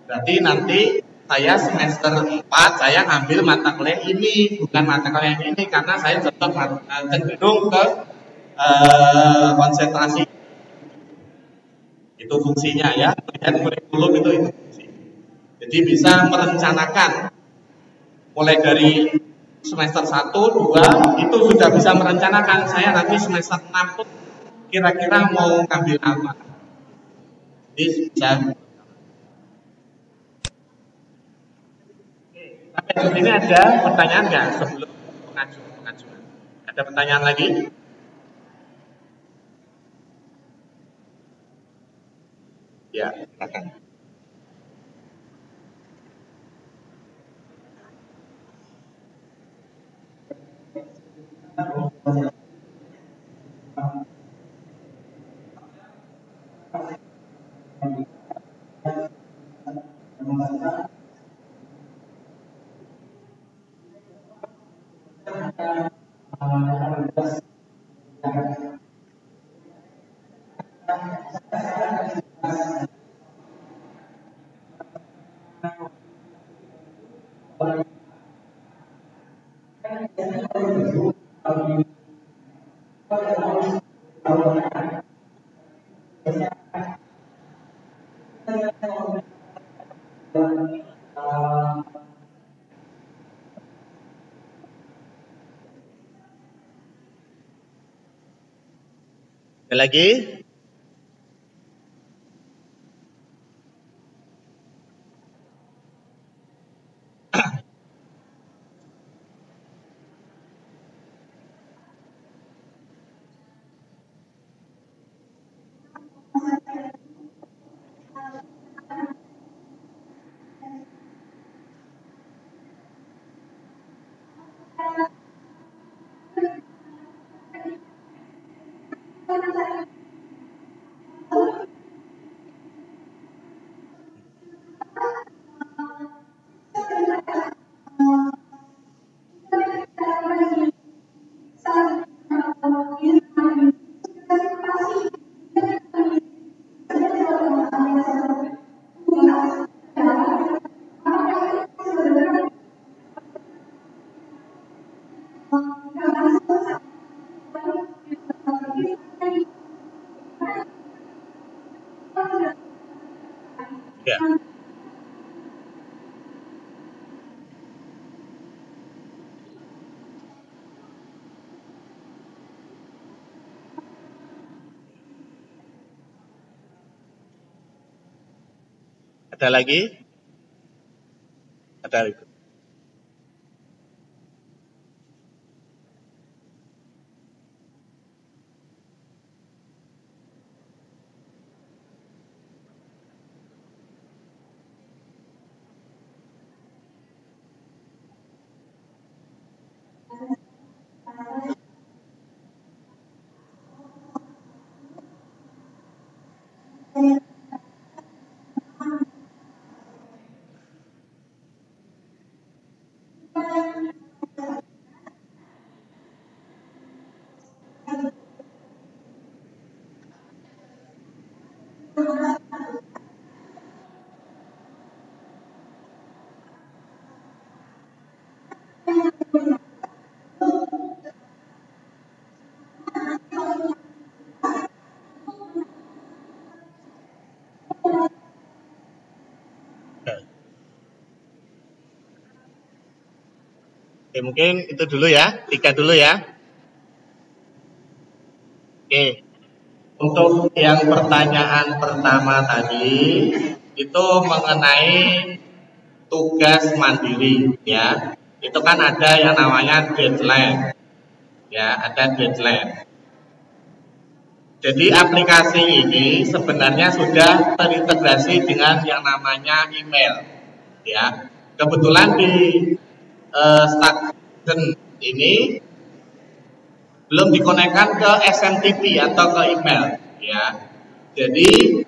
Berarti nanti saya semester 4 saya ambil mata kuliah ini, bukan mata kuliah ini karena saya cocok cenderung ke konsentrasi. Itu fungsinya ya. Melihat kurikulum itu fungsi. Jadi bisa merencanakan mulai dari semester 1, 2 itu sudah bisa merencanakan saya nanti semester 6 tuh kira-kira mau ngambil apa. Jadi bisa. Ini ada pertanyaan nggak sebelum pengajuan? Ada pertanyaan lagi? Ya, silakan. Ada lagi? Ya. Ada lagi? Ada lagi. Oke, mungkin itu dulu ya, 3 dulu ya. Oke, untuk yang pertanyaan pertama tadi itu mengenai tugas mandiri ya. Itu kan ada yang namanya deadline. Ya, ada deadline. Jadi aplikasi ini sebenarnya sudah terintegrasi dengan yang namanya email. Ya, kebetulan di Stagden ini belum dikonekkan ke SMTP atau ke email. Ya, jadi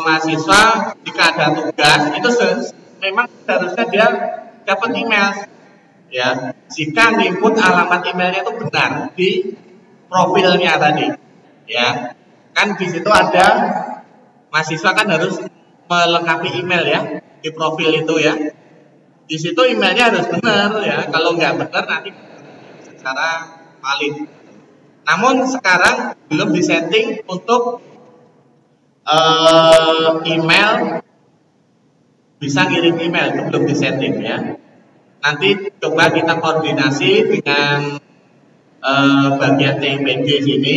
mahasiswa jika ada tugas itu memang seharusnya dia dapat email. Ya, jika input alamat emailnya itu benar di profilnya tadi. Ya, kan di situ ada mahasiswa kan harus melengkapi email ya di profil itu ya. Di situ emailnya harus benar ya. Kalau nggak benar nanti secara valid. Namun sekarang belum disetting untuk email bisa ngirim email itu belum disetting ya. Nanti coba kita koordinasi dengan bagian TIPD sini.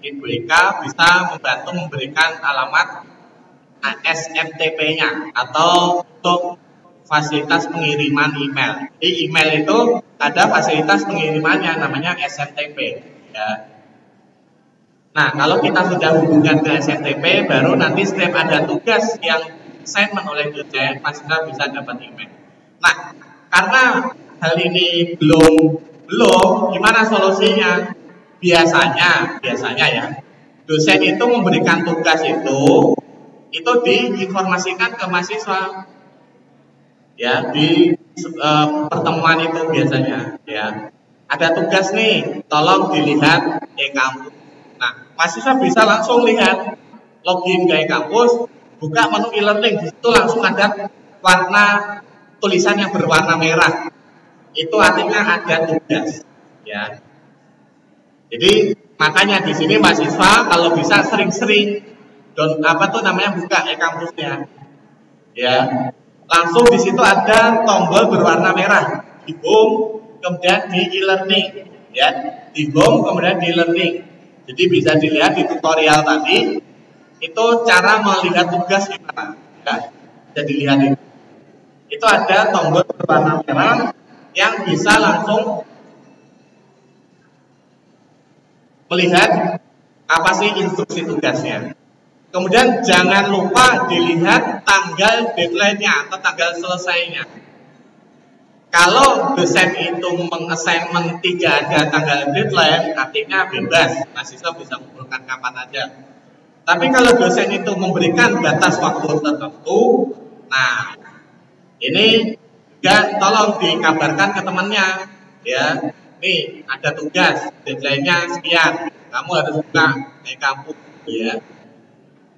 Ibu Eka bisa membantu memberikan alamat SMTP-nya atau untuk fasilitas pengiriman email. Di email itu ada fasilitas pengirimannya namanya SMTP. Ya. Nah, kalau kita sudah hubungkan ke SMTP, baru nanti setiap ada tugas yang assignment oleh dosen, mahasiswa bisa dapat email. Nah, karena hal ini belum, gimana solusinya? Biasanya ya, dosen itu memberikan tugas itu diinformasikan ke mahasiswa, ya di pertemuan itu biasanya, ya ada tugas nih, tolong dilihat e-kampus. Nah, mahasiswa bisa langsung lihat, login ke e-kampus, buka menu e-learning, di situ langsung ada warna tulisan yang berwarna merah. Itu artinya ada tugas, ya. Jadi makanya di sini mahasiswa kalau bisa sering-sering buka e-kampusnya, ya. Langsung di situ ada tombol berwarna merah, di home, kemudian di e-learning, ya, di home kemudian di e-learning. Jadi bisa dilihat di tutorial tadi itu cara melihat tugas gimana, ya. Bisa dilihat itu. Itu ada tombol berwarna merah yang bisa langsung melihat apa sih instruksi tugasnya. Kemudian jangan lupa dilihat tanggal deadline-nya atau tanggal selesainya. Kalau dosen itu mengassignment tidak ada tanggal deadline, artinya bebas, mahasiswa bisa mengumpulkan kapan aja. Tapi kalau dosen itu memberikan batas waktu tertentu, nah ini juga tolong dikabarkan ke temannya, ya. Nih ada tugas, deadline-nya sekian, kamu harus buka e-kampus, ya.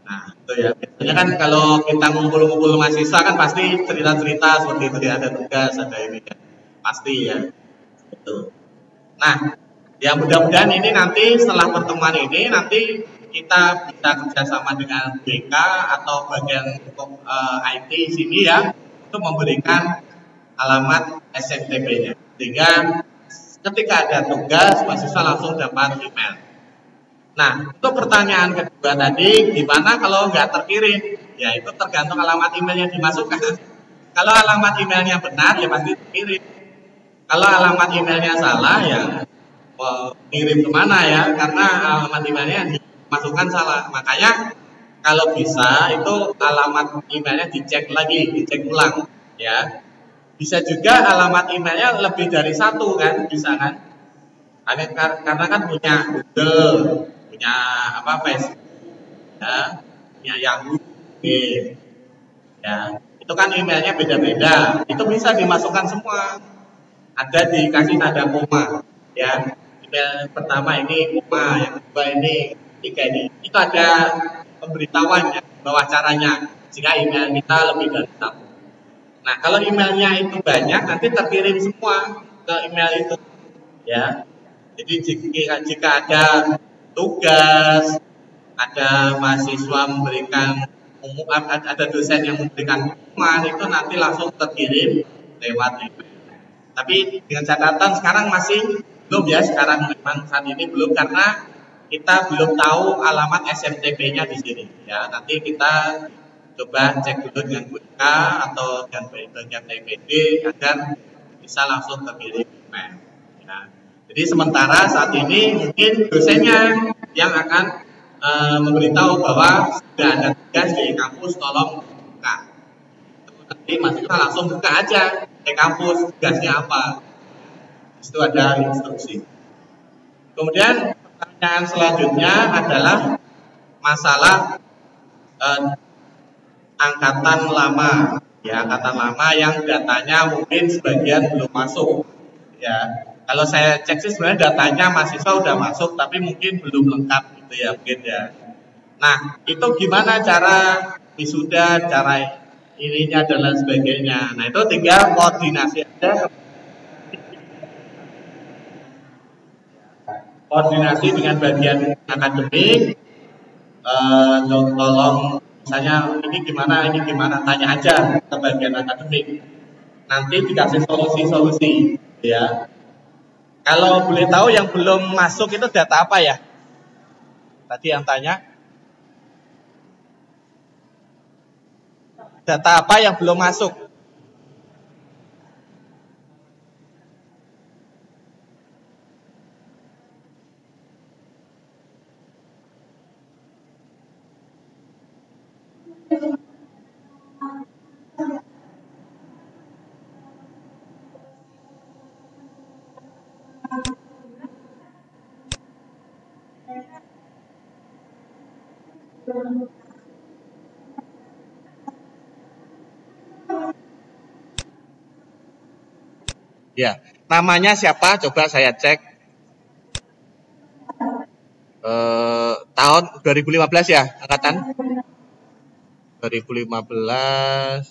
Nah, itu ya. Biasanya kan kalau kita ngumpul-ngumpul mahasiswa kan pasti cerita-cerita seperti itu ya, ada tugas, ada ini ya. Pasti ya. Itu. Nah, ya mudah-mudahan ini nanti setelah pertemuan ini nanti kita bisa kerjasama dengan BK atau bagian IT sini ya untuk memberikan alamat SMTP-nya. Sehingga ketika ada tugas mahasiswa langsung dapat email. Nah, untuk pertanyaan kedua tadi, gimana kalau nggak terkirim? Ya, itu tergantung alamat email yang dimasukkan. Kalau alamat emailnya benar, ya pasti terkirim. Kalau alamat emailnya salah, ya kirim kemana ya? Karena alamat emailnya yang dimasukkan salah. Makanya kalau bisa itu alamat emailnya dicek lagi, dicek ulang, ya. Bisa juga alamat emailnya lebih dari satu kan, bisa kan? Karena kan punya Google, punya Facebook, ya, punya Yahoo, ya, itu kan emailnya beda-beda, itu bisa dimasukkan semua, ada dikasih tanda koma, ya, email pertama ini koma, yang kedua ini, tiga ini, itu ada pemberitahuannya bahwa caranya jika email kita lebih dari satu. Nah, kalau emailnya itu banyak, nanti terkirim semua ke email itu, ya. Jadi jika ada tugas, ada mahasiswa memberikan ada dosen yang memberikan pengumuman, itu nanti langsung terkirim lewat email. Tapi dengan catatan sekarang masih belum ya, sekarang memang saat ini belum karena kita belum tahu alamat SMTP-nya di sini. Ya, nanti kita coba cek dulu dengan BK atau dengan bagian TPD agar bisa langsung terkirim email. Ya. Jadi sementara saat ini mungkin dosennya yang akan memberitahu bahwa sudah ada tugas di kampus, tolong buka. Nanti mahasiswa langsung buka aja di kampus, tugasnya apa. Itu ada instruksi. Kemudian pertanyaan selanjutnya adalah masalah angkatan lama, ya, angkatan lama yang datanya mungkin sebagian belum masuk, ya. Kalau saya cek sih sebenarnya datanya mahasiswa udah masuk, tapi mungkin belum lengkap gitu ya, mungkin ya. Nah, itu gimana cara wisuda, cara ininya dan lain sebagainya. Nah, itu tinggal koordinasi aja. Koordinasi dengan bagian akademik, tolong misalnya ini gimana, tanya aja ke bagian akademik. Nanti dikasih solusi-solusi, ya. Kalau boleh tahu yang belum masuk itu data apa ya? Tadi yang tanya. Data apa yang belum masuk? Ya, namanya siapa? Coba saya cek. Tahun 2015 ya, angkatan 2015.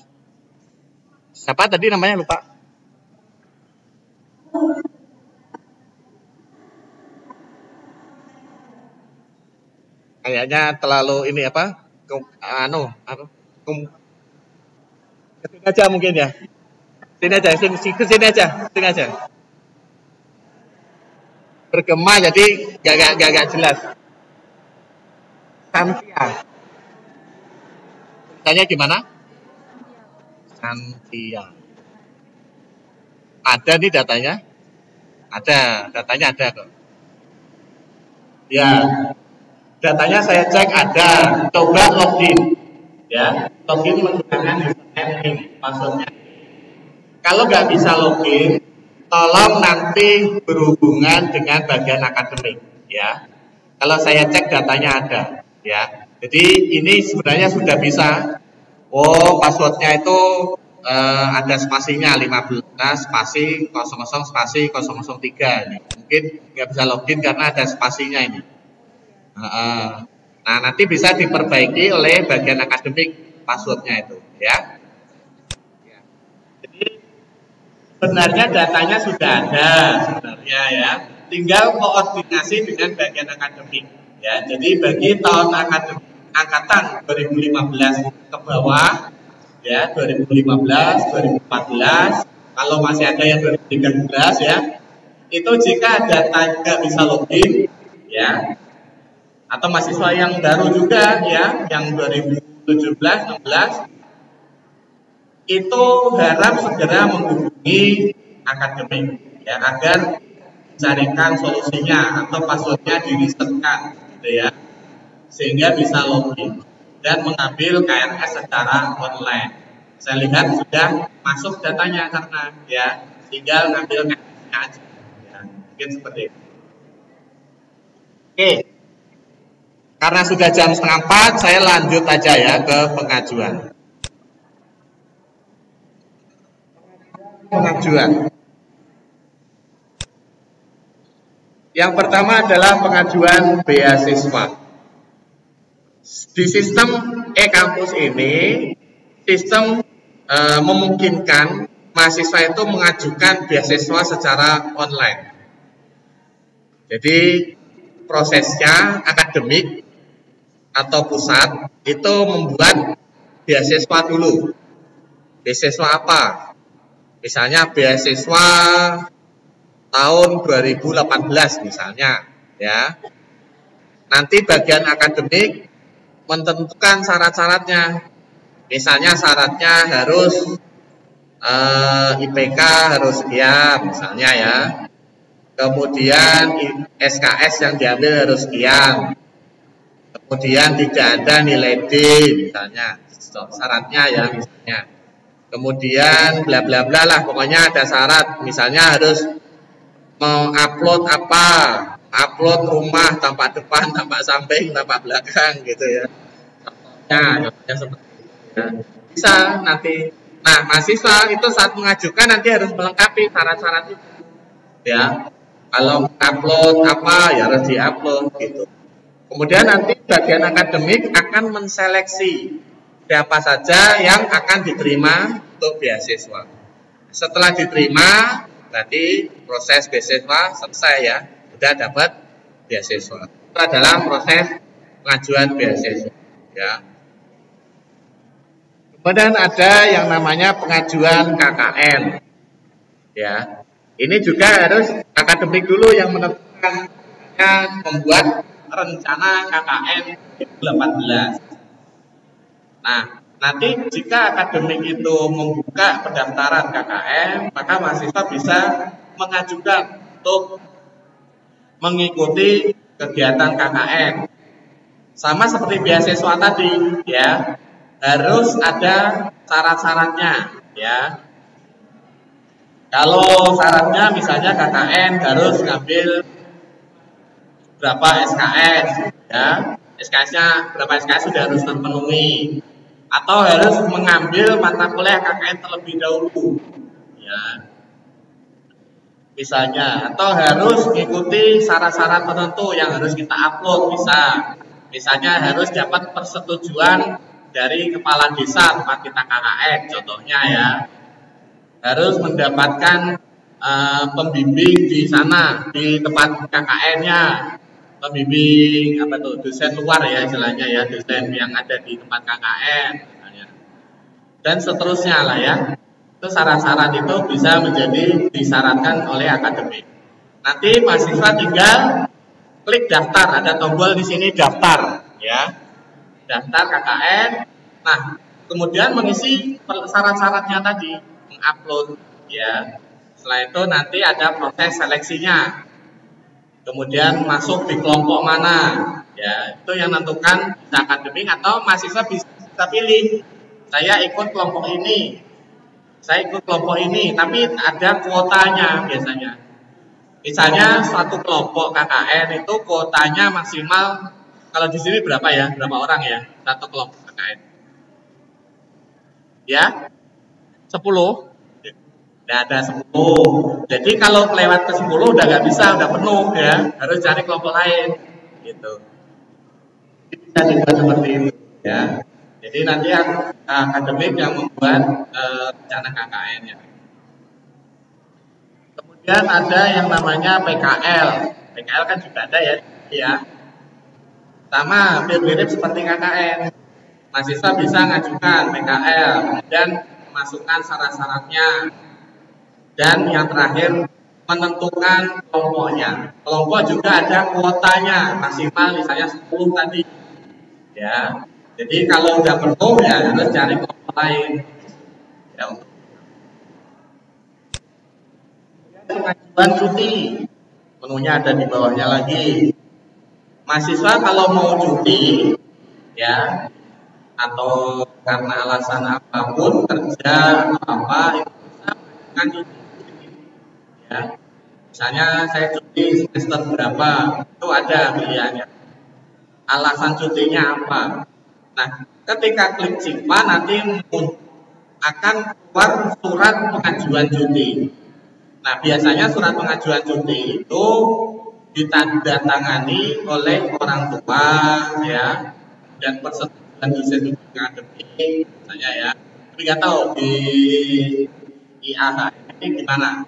Siapa tadi namanya, lupa? Kayaknya terlalu ini apa? Kesini aja mungkin ya. Sini aja, kesini aja, sini aja. Bergema jadi gak jelas. Santia. Tanya gimana? Santia. Ada nih datanya? Ada, datanya ada kok. Ya, datanya saya cek ada. Coba login, ya. Login menggunakan username ini, passwordnya. Kalau nggak bisa login, tolong nanti berhubungan dengan bagian akademik, ya. Kalau saya cek datanya ada, ya. Jadi ini sebenarnya sudah bisa. Oh, passwordnya itu ada spasinya 15 spasi 00 spasi 003 ini. Mungkin nggak bisa login karena ada spasinya ini. Nah, nanti bisa diperbaiki oleh bagian akademik passwordnya itu, ya. Jadi sebenarnya datanya sudah ada sebenarnya, ya. Tinggal koordinasi dengan bagian akademik, ya. Jadi bagi tahun akademik angkatan 2015 ke bawah, ya, 2015, 2014, kalau masih ada yang 2013, ya, itu jika data nggak bisa login, ya, atau mahasiswa yang baru juga, ya, yang 2017, 16, itu harap segera menghubungi akademik, ya, agar carikan solusinya atau passwordnya di-resetkan, gitu ya, sehingga bisa login dan mengambil KRS secara online. Saya lihat sudah masuk datanya karena, ya, tinggal ngambil KRS-nya aja, ya, mungkin seperti itu. Oke, karena sudah jam 3:30, saya lanjut aja ya ke pengajuan. Yang pertama adalah pengajuan beasiswa. Di sistem e-kampus ini, sistem memungkinkan mahasiswa itu mengajukan beasiswa secara online. Jadi prosesnya akademik atau pusat itu membuat beasiswa dulu. Beasiswa apa? Misalnya beasiswa tahun 2018 misalnya, ya. Nanti bagian akademik menentukan syarat-syaratnya. Misalnya syaratnya harus IPK harus sekian misalnya, ya. Kemudian SKS yang diambil harus sekian. Kemudian tidak ada nilai D misalnya, syaratnya, ya, misalnya. Kemudian bla bla bla lah, pokoknya ada syarat. Misalnya harus mengupload apa? Upload rumah tampak depan, tampak samping, tampak belakang, gitu ya. Contohnya seperti itu, ya. Bisa nanti. Nah, mahasiswa itu saat mengajukan nanti harus melengkapi syarat-syarat itu, ya. Kalau upload apa, ya harus diupload, gitu. Kemudian nanti bagian akademik akan menseleksi siapa saja yang akan diterima untuk beasiswa. Setelah diterima, berarti proses beasiswa selesai, ya, sudah dapat beasiswa. Itu adalah proses pengajuan beasiswa, ya. Kemudian ada yang namanya pengajuan KKN, ya. Ini juga harus akademik dulu yang menentukan, membuat rencana KKN 2018. Nah, nanti jika akademik itu membuka pendaftaran KKN, maka mahasiswa bisa mengajukan untuk mengikuti kegiatan KKN. Sama seperti beasiswa tadi, ya, harus ada syarat-syaratnya, ya. Kalau syaratnya misalnya KKN harus ngambil berapa SKS, ya, SKS-nya berapa SKS sudah harus terpenuhi, atau harus mengambil mata kuliah KKN terlebih dahulu, ya. misalnya, atau harus mengikuti syarat-syarat tertentu yang harus kita upload, bisa. Misalnya harus dapat persetujuan dari kepala desa tempat kita KKN, contohnya ya. Harus mendapatkan pembimbing di sana, di tempat KKN-nya. Pembimbing apa tuh, dosen luar ya istilahnya ya, dosen yang ada di tempat KKN misalnya. Dan seterusnya lah ya. Itu syarat-syarat itu bisa menjadi disyaratkan oleh akademik. Nanti mahasiswa tinggal klik daftar, ada tombol di sini daftar ya. Daftar KKN. Nah, kemudian mengisi syarat-syaratnya tadi, mengupload ya. Setelah itu nanti ada proses seleksinya. Kemudian masuk di kelompok mana, ya itu yang menentukan bisa akademik atau mahasiswa bisa pilih. Saya ikut kelompok ini, saya ikut kelompok ini, tapi ada kuotanya biasanya. Misalnya suatu kelompok KKN itu kuotanya maksimal, kalau di sini berapa ya, berapa orang ya satu kelompok KKN? Ya, 10. Nah, ada 10. Jadi kalau lewat ke 10 udah nggak bisa, udah penuh ya. Harus cari kelompok lain. Gitu. Bisa dibuat seperti itu ya. Jadi nanti akademik yang membuat rencana KKN-nya. Kemudian ada yang namanya PKL. PKL kan juga ada ya. Sama, mirip-mirip seperti KKN. Mahasiswa bisa ngajukan PKL, kemudian memasukkan syarat-syaratnya. Dan yang terakhir menentukan kelompoknya. Kelompok juga ada kuotanya, maksimal misalnya 10 tadi. Ya. Jadi kalau udah penuh ya harus cari kelompok lain. Ya, untuk pengajuan cuti. Menunya ada di bawahnya lagi. Mahasiswa kalau mau cuti ya atau karena alasan apapun, kerja atau apa, itu bisa mengajukan cuti. Ya. Misalnya saya cuti semester berapa, itu ada pilihannya. Alasan cutinya apa? Nah, ketika klik CIPA nanti akan keluar surat pengajuan cuti. Nah, biasanya surat pengajuan cuti itu ditandatangani oleh orang tua ya, dan persetujuan dosen akademik misalnya ya. Tapi nggak tahu di IAH ini gimana?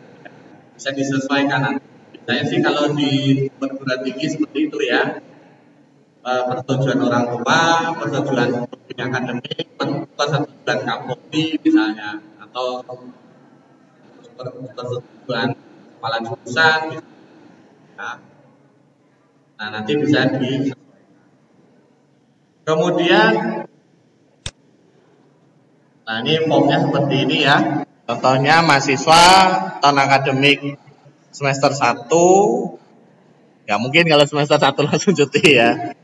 Bisa disesuaikan nanti. Biasanya sih kalau di perguruan tinggi seperti itu ya, persetujuan orang tua, persetujuan akademik, persetujuan Kapolri misalnya, atau persetujuan kepala jurusan ya. Nah, nanti bisa disesuaikan. Kemudian nah ini formnya seperti ini ya. Contohnya mahasiswa tahun akademik semester 1, ya mungkin kalau semester 1 langsung cuti ya.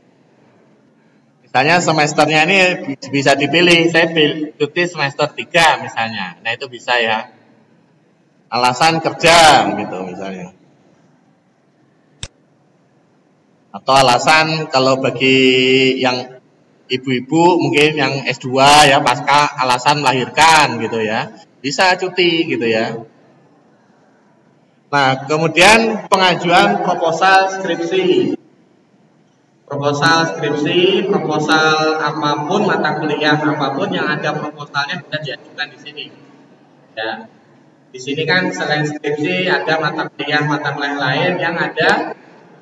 Misalnya semesternya ini bisa dipilih, saya cuti semester 3 misalnya. Nah itu bisa ya. Alasan kerja gitu misalnya. Atau alasan kalau bagi yang ibu-ibu mungkin yang S2 ya pasca alasan melahirkan gitu ya. Bisa cuti gitu ya. Nah, kemudian pengajuan proposal skripsi. Proposal apapun, mata kuliah apapun yang ada proposalnya bisa diajukan di sini. Ya. Di sini kan selain skripsi ada mata kuliah lain yang ada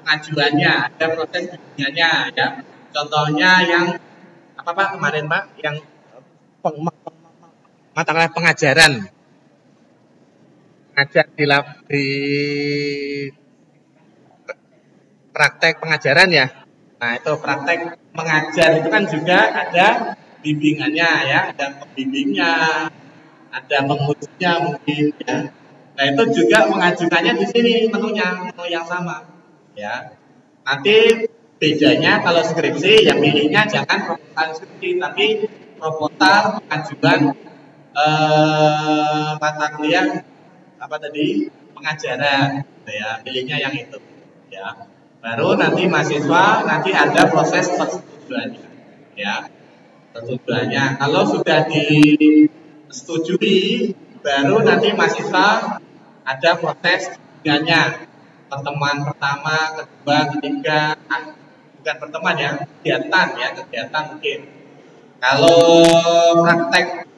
pengajuannya, ada proses bimbingannya ya. Contohnya yang apa Pak kemarin Pak, yang mata kuliah pengajaran. Ngajar di praktek pengajaran ya. Nah itu praktek mengajar itu kan juga ada bimbingannya ya, ada pembimbingnya, ada pengujinya mungkin ya. Nah itu juga mengajukannya di sini menu yang sama ya. Nanti bedanya kalau skripsi yang milihnya jangan proposal skripsi tapi proposal pengajuan mata kuliah apa tadi pengajaran ya, pilihnya yang itu ya. Baru nanti mahasiswa nanti ada proses persetujuannya ya, persetujuannya. Kalau sudah disetujui baru nanti mahasiswa ada proses bimbingannya, pertemuan pertama, kedua, ketiga, bukan pertemuan ya, kegiatan mungkin. Kalau praktek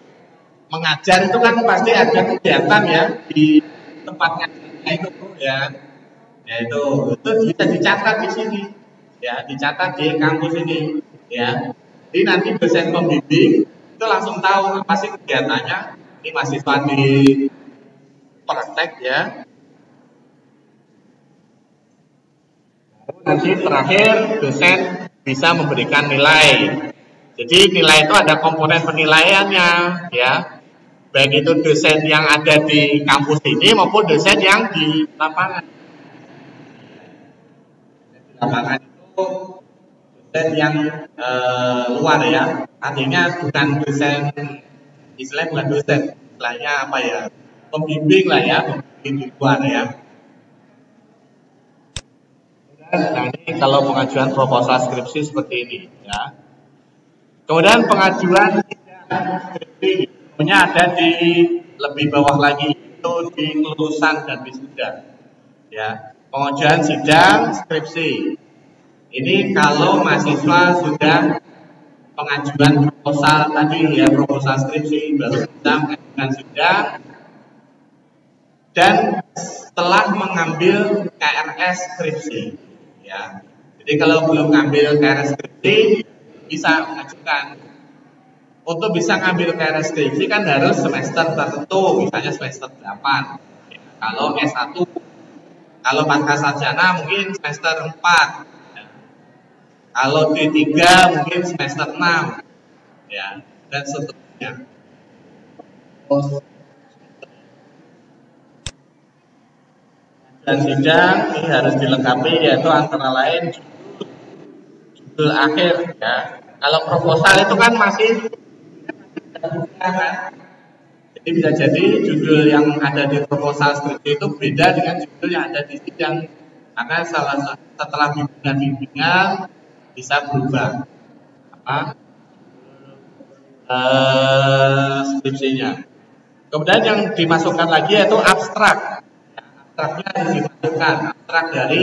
mengajar itu kan pasti ada kegiatan ya di tempat ngajarnya itu ya. Ya itu bisa dicatat di sini. Ya, dicatat di kampus ini ya. Jadi nanti dosen pembimbing itu langsung tahu apa sih kegiatannya. Ini mahasiswa di praktek ya. Nanti terakhir dosen bisa memberikan nilai. Jadi nilai itu ada komponen penilaiannya ya. Baik itu dosen yang ada di kampus ini maupun dosen yang di lapangan. Di lapangan itu dosen yang luar ya. Artinya bukan dosen, istilahnya bukan dosen, istilahnya apa ya? Pembimbing lah ya, pembimbing di luar ya. Nah ini kalau pengajuan proposal skripsi seperti ini ya. Kemudian pengajuan skripsi punya ada di lebih bawah lagi, itu di kelulusan dan wisuda ya. Pengajuan sidang skripsi ini kalau mahasiswa sudah pengajuan proposal tadi ya, proposal skripsi baru bisa mengajukan sidang dan setelah mengambil KRS skripsi ya. Jadi kalau belum ngambil KRS skripsi bisa mengajukan. Untuk bisa ngambil KRS skripsi kan harus semester tertentu, misalnya semester 8 ya. Kalau S1, kalau pasca sarjana mungkin semester 4 ya. Kalau D3 mungkin semester 6 ya, dan seterusnya. Dan sidang ini harus dilengkapi yaitu antara lain judul akhir ya. Kalau proposal itu kan masih jadi bisa jadi judul yang ada di proposal skripsi itu beda dengan judul yang ada di sidang, karena setelah bimbingan bisa berubah skripsinya. Kemudian yang dimasukkan lagi yaitu abstrak. Abstraknya dimasukkan, abstrak dari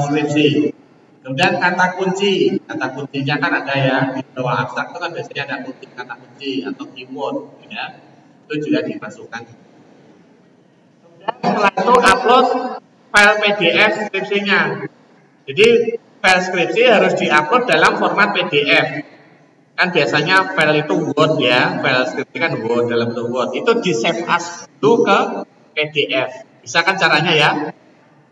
skripsi. Kemudian kata kuncinya kan ada ya, di bawah abstrak itu kan biasanya ada kata kunci atau keyword ya, itu juga dimasukkan. Kemudian setelah itu upload file PDF skripsinya. Jadi file skripsi harus diupload dalam format PDF. Kan biasanya file itu Word ya, file skripsi kan Word, dalam bentuk Word. Itu di save as dulu ke PDF. Bisa kan caranya ya?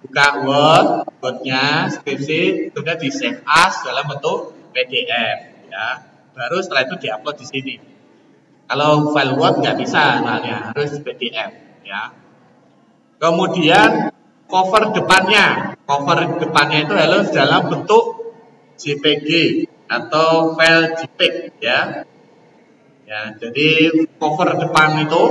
Buka Word-nya skripsi, kemudian di save as dalam bentuk PDF ya. Baru setelah itu diupload di sini. Kalau file Word nggak bisa, harus PDF ya. Kemudian cover depannya itu harus dalam bentuk JPG atau file JPEG ya. Ya, jadi cover depan itu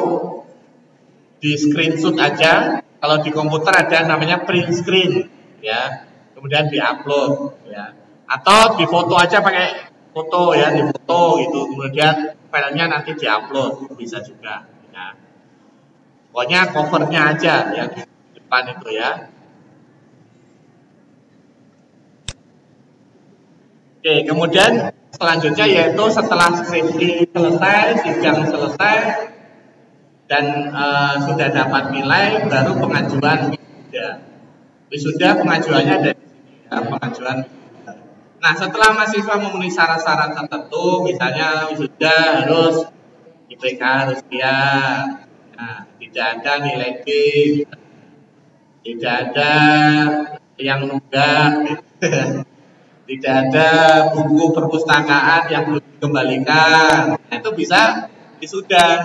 di screenshot aja. Kalau di komputer ada namanya print screen ya, kemudian diupload ya, atau di foto aja pakai foto ya, di foto gitu, kemudian filenya nanti diupload bisa juga ya. Pokoknya covernya aja ya di depan itu ya. Oke, kemudian selanjutnya yaitu setelah skripsi selesai, sidang selesai dan sudah dapat nilai, baru pengajuan wisuda. Wisuda pengajuannya dari sini ya, pengajuan wisuda. Nah, setelah mahasiswa memenuhi syarat-syarat tertentu, misalnya wisuda harus IPK harus sekian, nah, tidak ada nilai B, tidak ada yang nunggak, tidak ada buku perpustakaan yang belum dikembalikan, nah, itu bisa wisuda.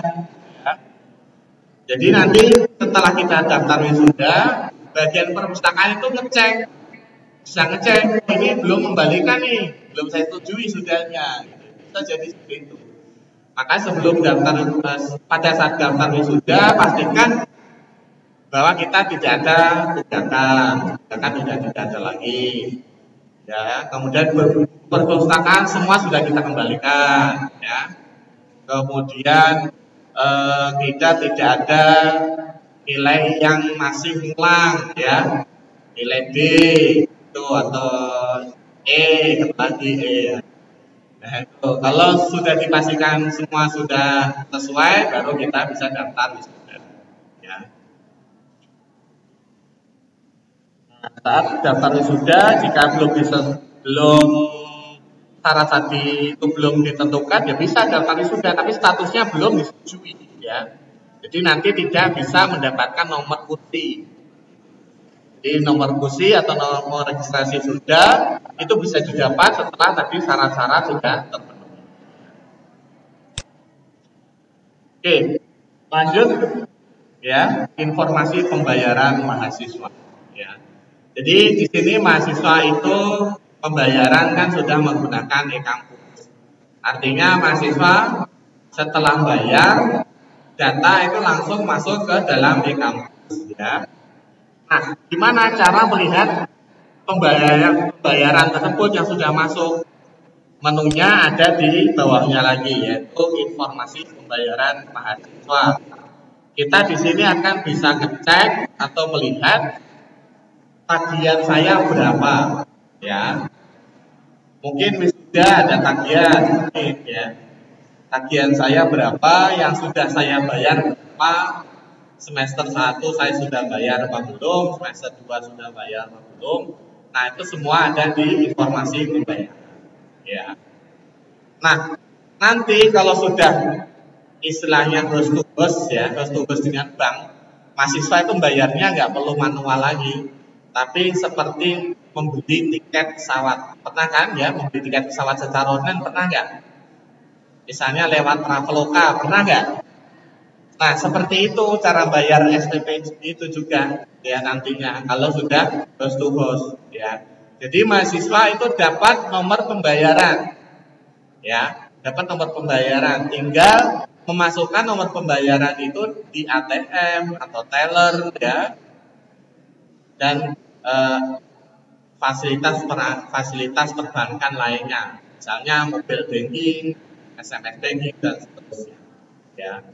Jadi nanti setelah kita daftar wisuda, bagian perpustakaan itu bisa ngecek, ini belum kembalikan nih, belum saya setujui wisudanya, bisa jadi seperti itu. Maka sebelum daftar, pada saat daftar wisuda, pastikan bahwa kita tidak ada tunggakan sudah tidak ada lagi. Ya, kemudian perpustakaan semua sudah kita kembalikan, ya. Kemudian kita tidak ada nilai yang masih ngulang ya, nilai D itu atau E lagi E ya. Nah itu kalau sudah dipastikan semua sudah sesuai, baru kita bisa daftar wisuda ya. Nah, saat daftar wisuda, jika belum syarat tadi itu belum ditentukan, ya bisa daftar wisuda, tapi statusnya belum disetujui ya. Jadi nanti tidak bisa mendapatkan nomor kursi. Jadi nomor kursi atau nomor registrasi sudah itu bisa didapat setelah tadi syarat-syarat sudah terpenuhi. Oke, lanjut ya, informasi pembayaran mahasiswa ya. Jadi di sini mahasiswa itu pembayaran kan sudah menggunakan e-kampus. Artinya mahasiswa setelah bayar, data itu langsung masuk ke dalam e-kampus ya. Nah, gimana cara melihat pembayaran tersebut yang sudah masuk? Menunya ada di bawahnya lagi, yaitu informasi pembayaran mahasiswa. Kita di sini akan bisa ngecek atau melihat tagihan saya berapa, ya. Mungkin sudah ada tagihan, ya. Tagihan saya berapa, yang sudah saya bayar berapa. Semester 1 saya sudah bayar apa belum, semester 2 sudah bayar apa belum. Nah, itu semua ada di informasi pembayaran. Ya. Nah, nanti kalau sudah istilahnya host to host ya, host to host dengan bank, mahasiswa itu bayarnya nggak perlu manual lagi, tapi seperti membeli tiket pesawat. Pernah kan ya, membeli tiket pesawat secara online, pernah nggak? Misalnya lewat Traveloka, pernah nggak? Nah, seperti itu cara bayar SPP itu juga ya nantinya kalau sudah host to host ya. Jadi mahasiswa itu dapat nomor pembayaran ya, dapat nomor pembayaran, tinggal memasukkan nomor pembayaran itu di ATM atau teller ya. Dan fasilitas perbankan lainnya, misalnya mobile banking, SMS banking dan seterusnya ya.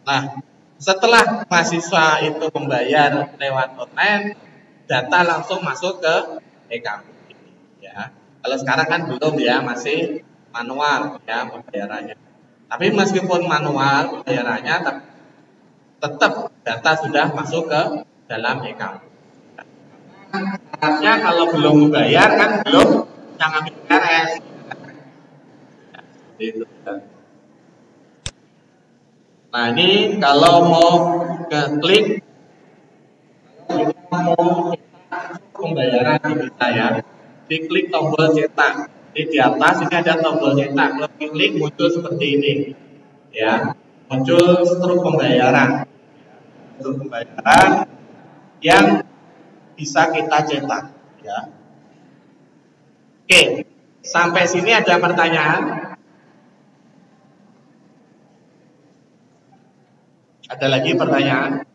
Nah, setelah mahasiswa itu membayar lewat online, data langsung masuk ke e-kampus ya. Kalau sekarang kan belum ya, masih manual ya pembayarannya. Tapi meskipun manual pembayarannya, tetap data sudah masuk ke dalam e-kampus. Syaratnya kalau belum membayar kan belum jangan beres. Itu. Nah, ini kalau mau klik mau pembayaran di kita ya, diklik tombol cetak. Di atas ini ada tombol cetak. Kalau klik muncul seperti ini, ya, muncul struk pembayaran, yang bisa kita cetak. Ya. Oke, sampai sini ada pertanyaan? Ada lagi pertanyaan?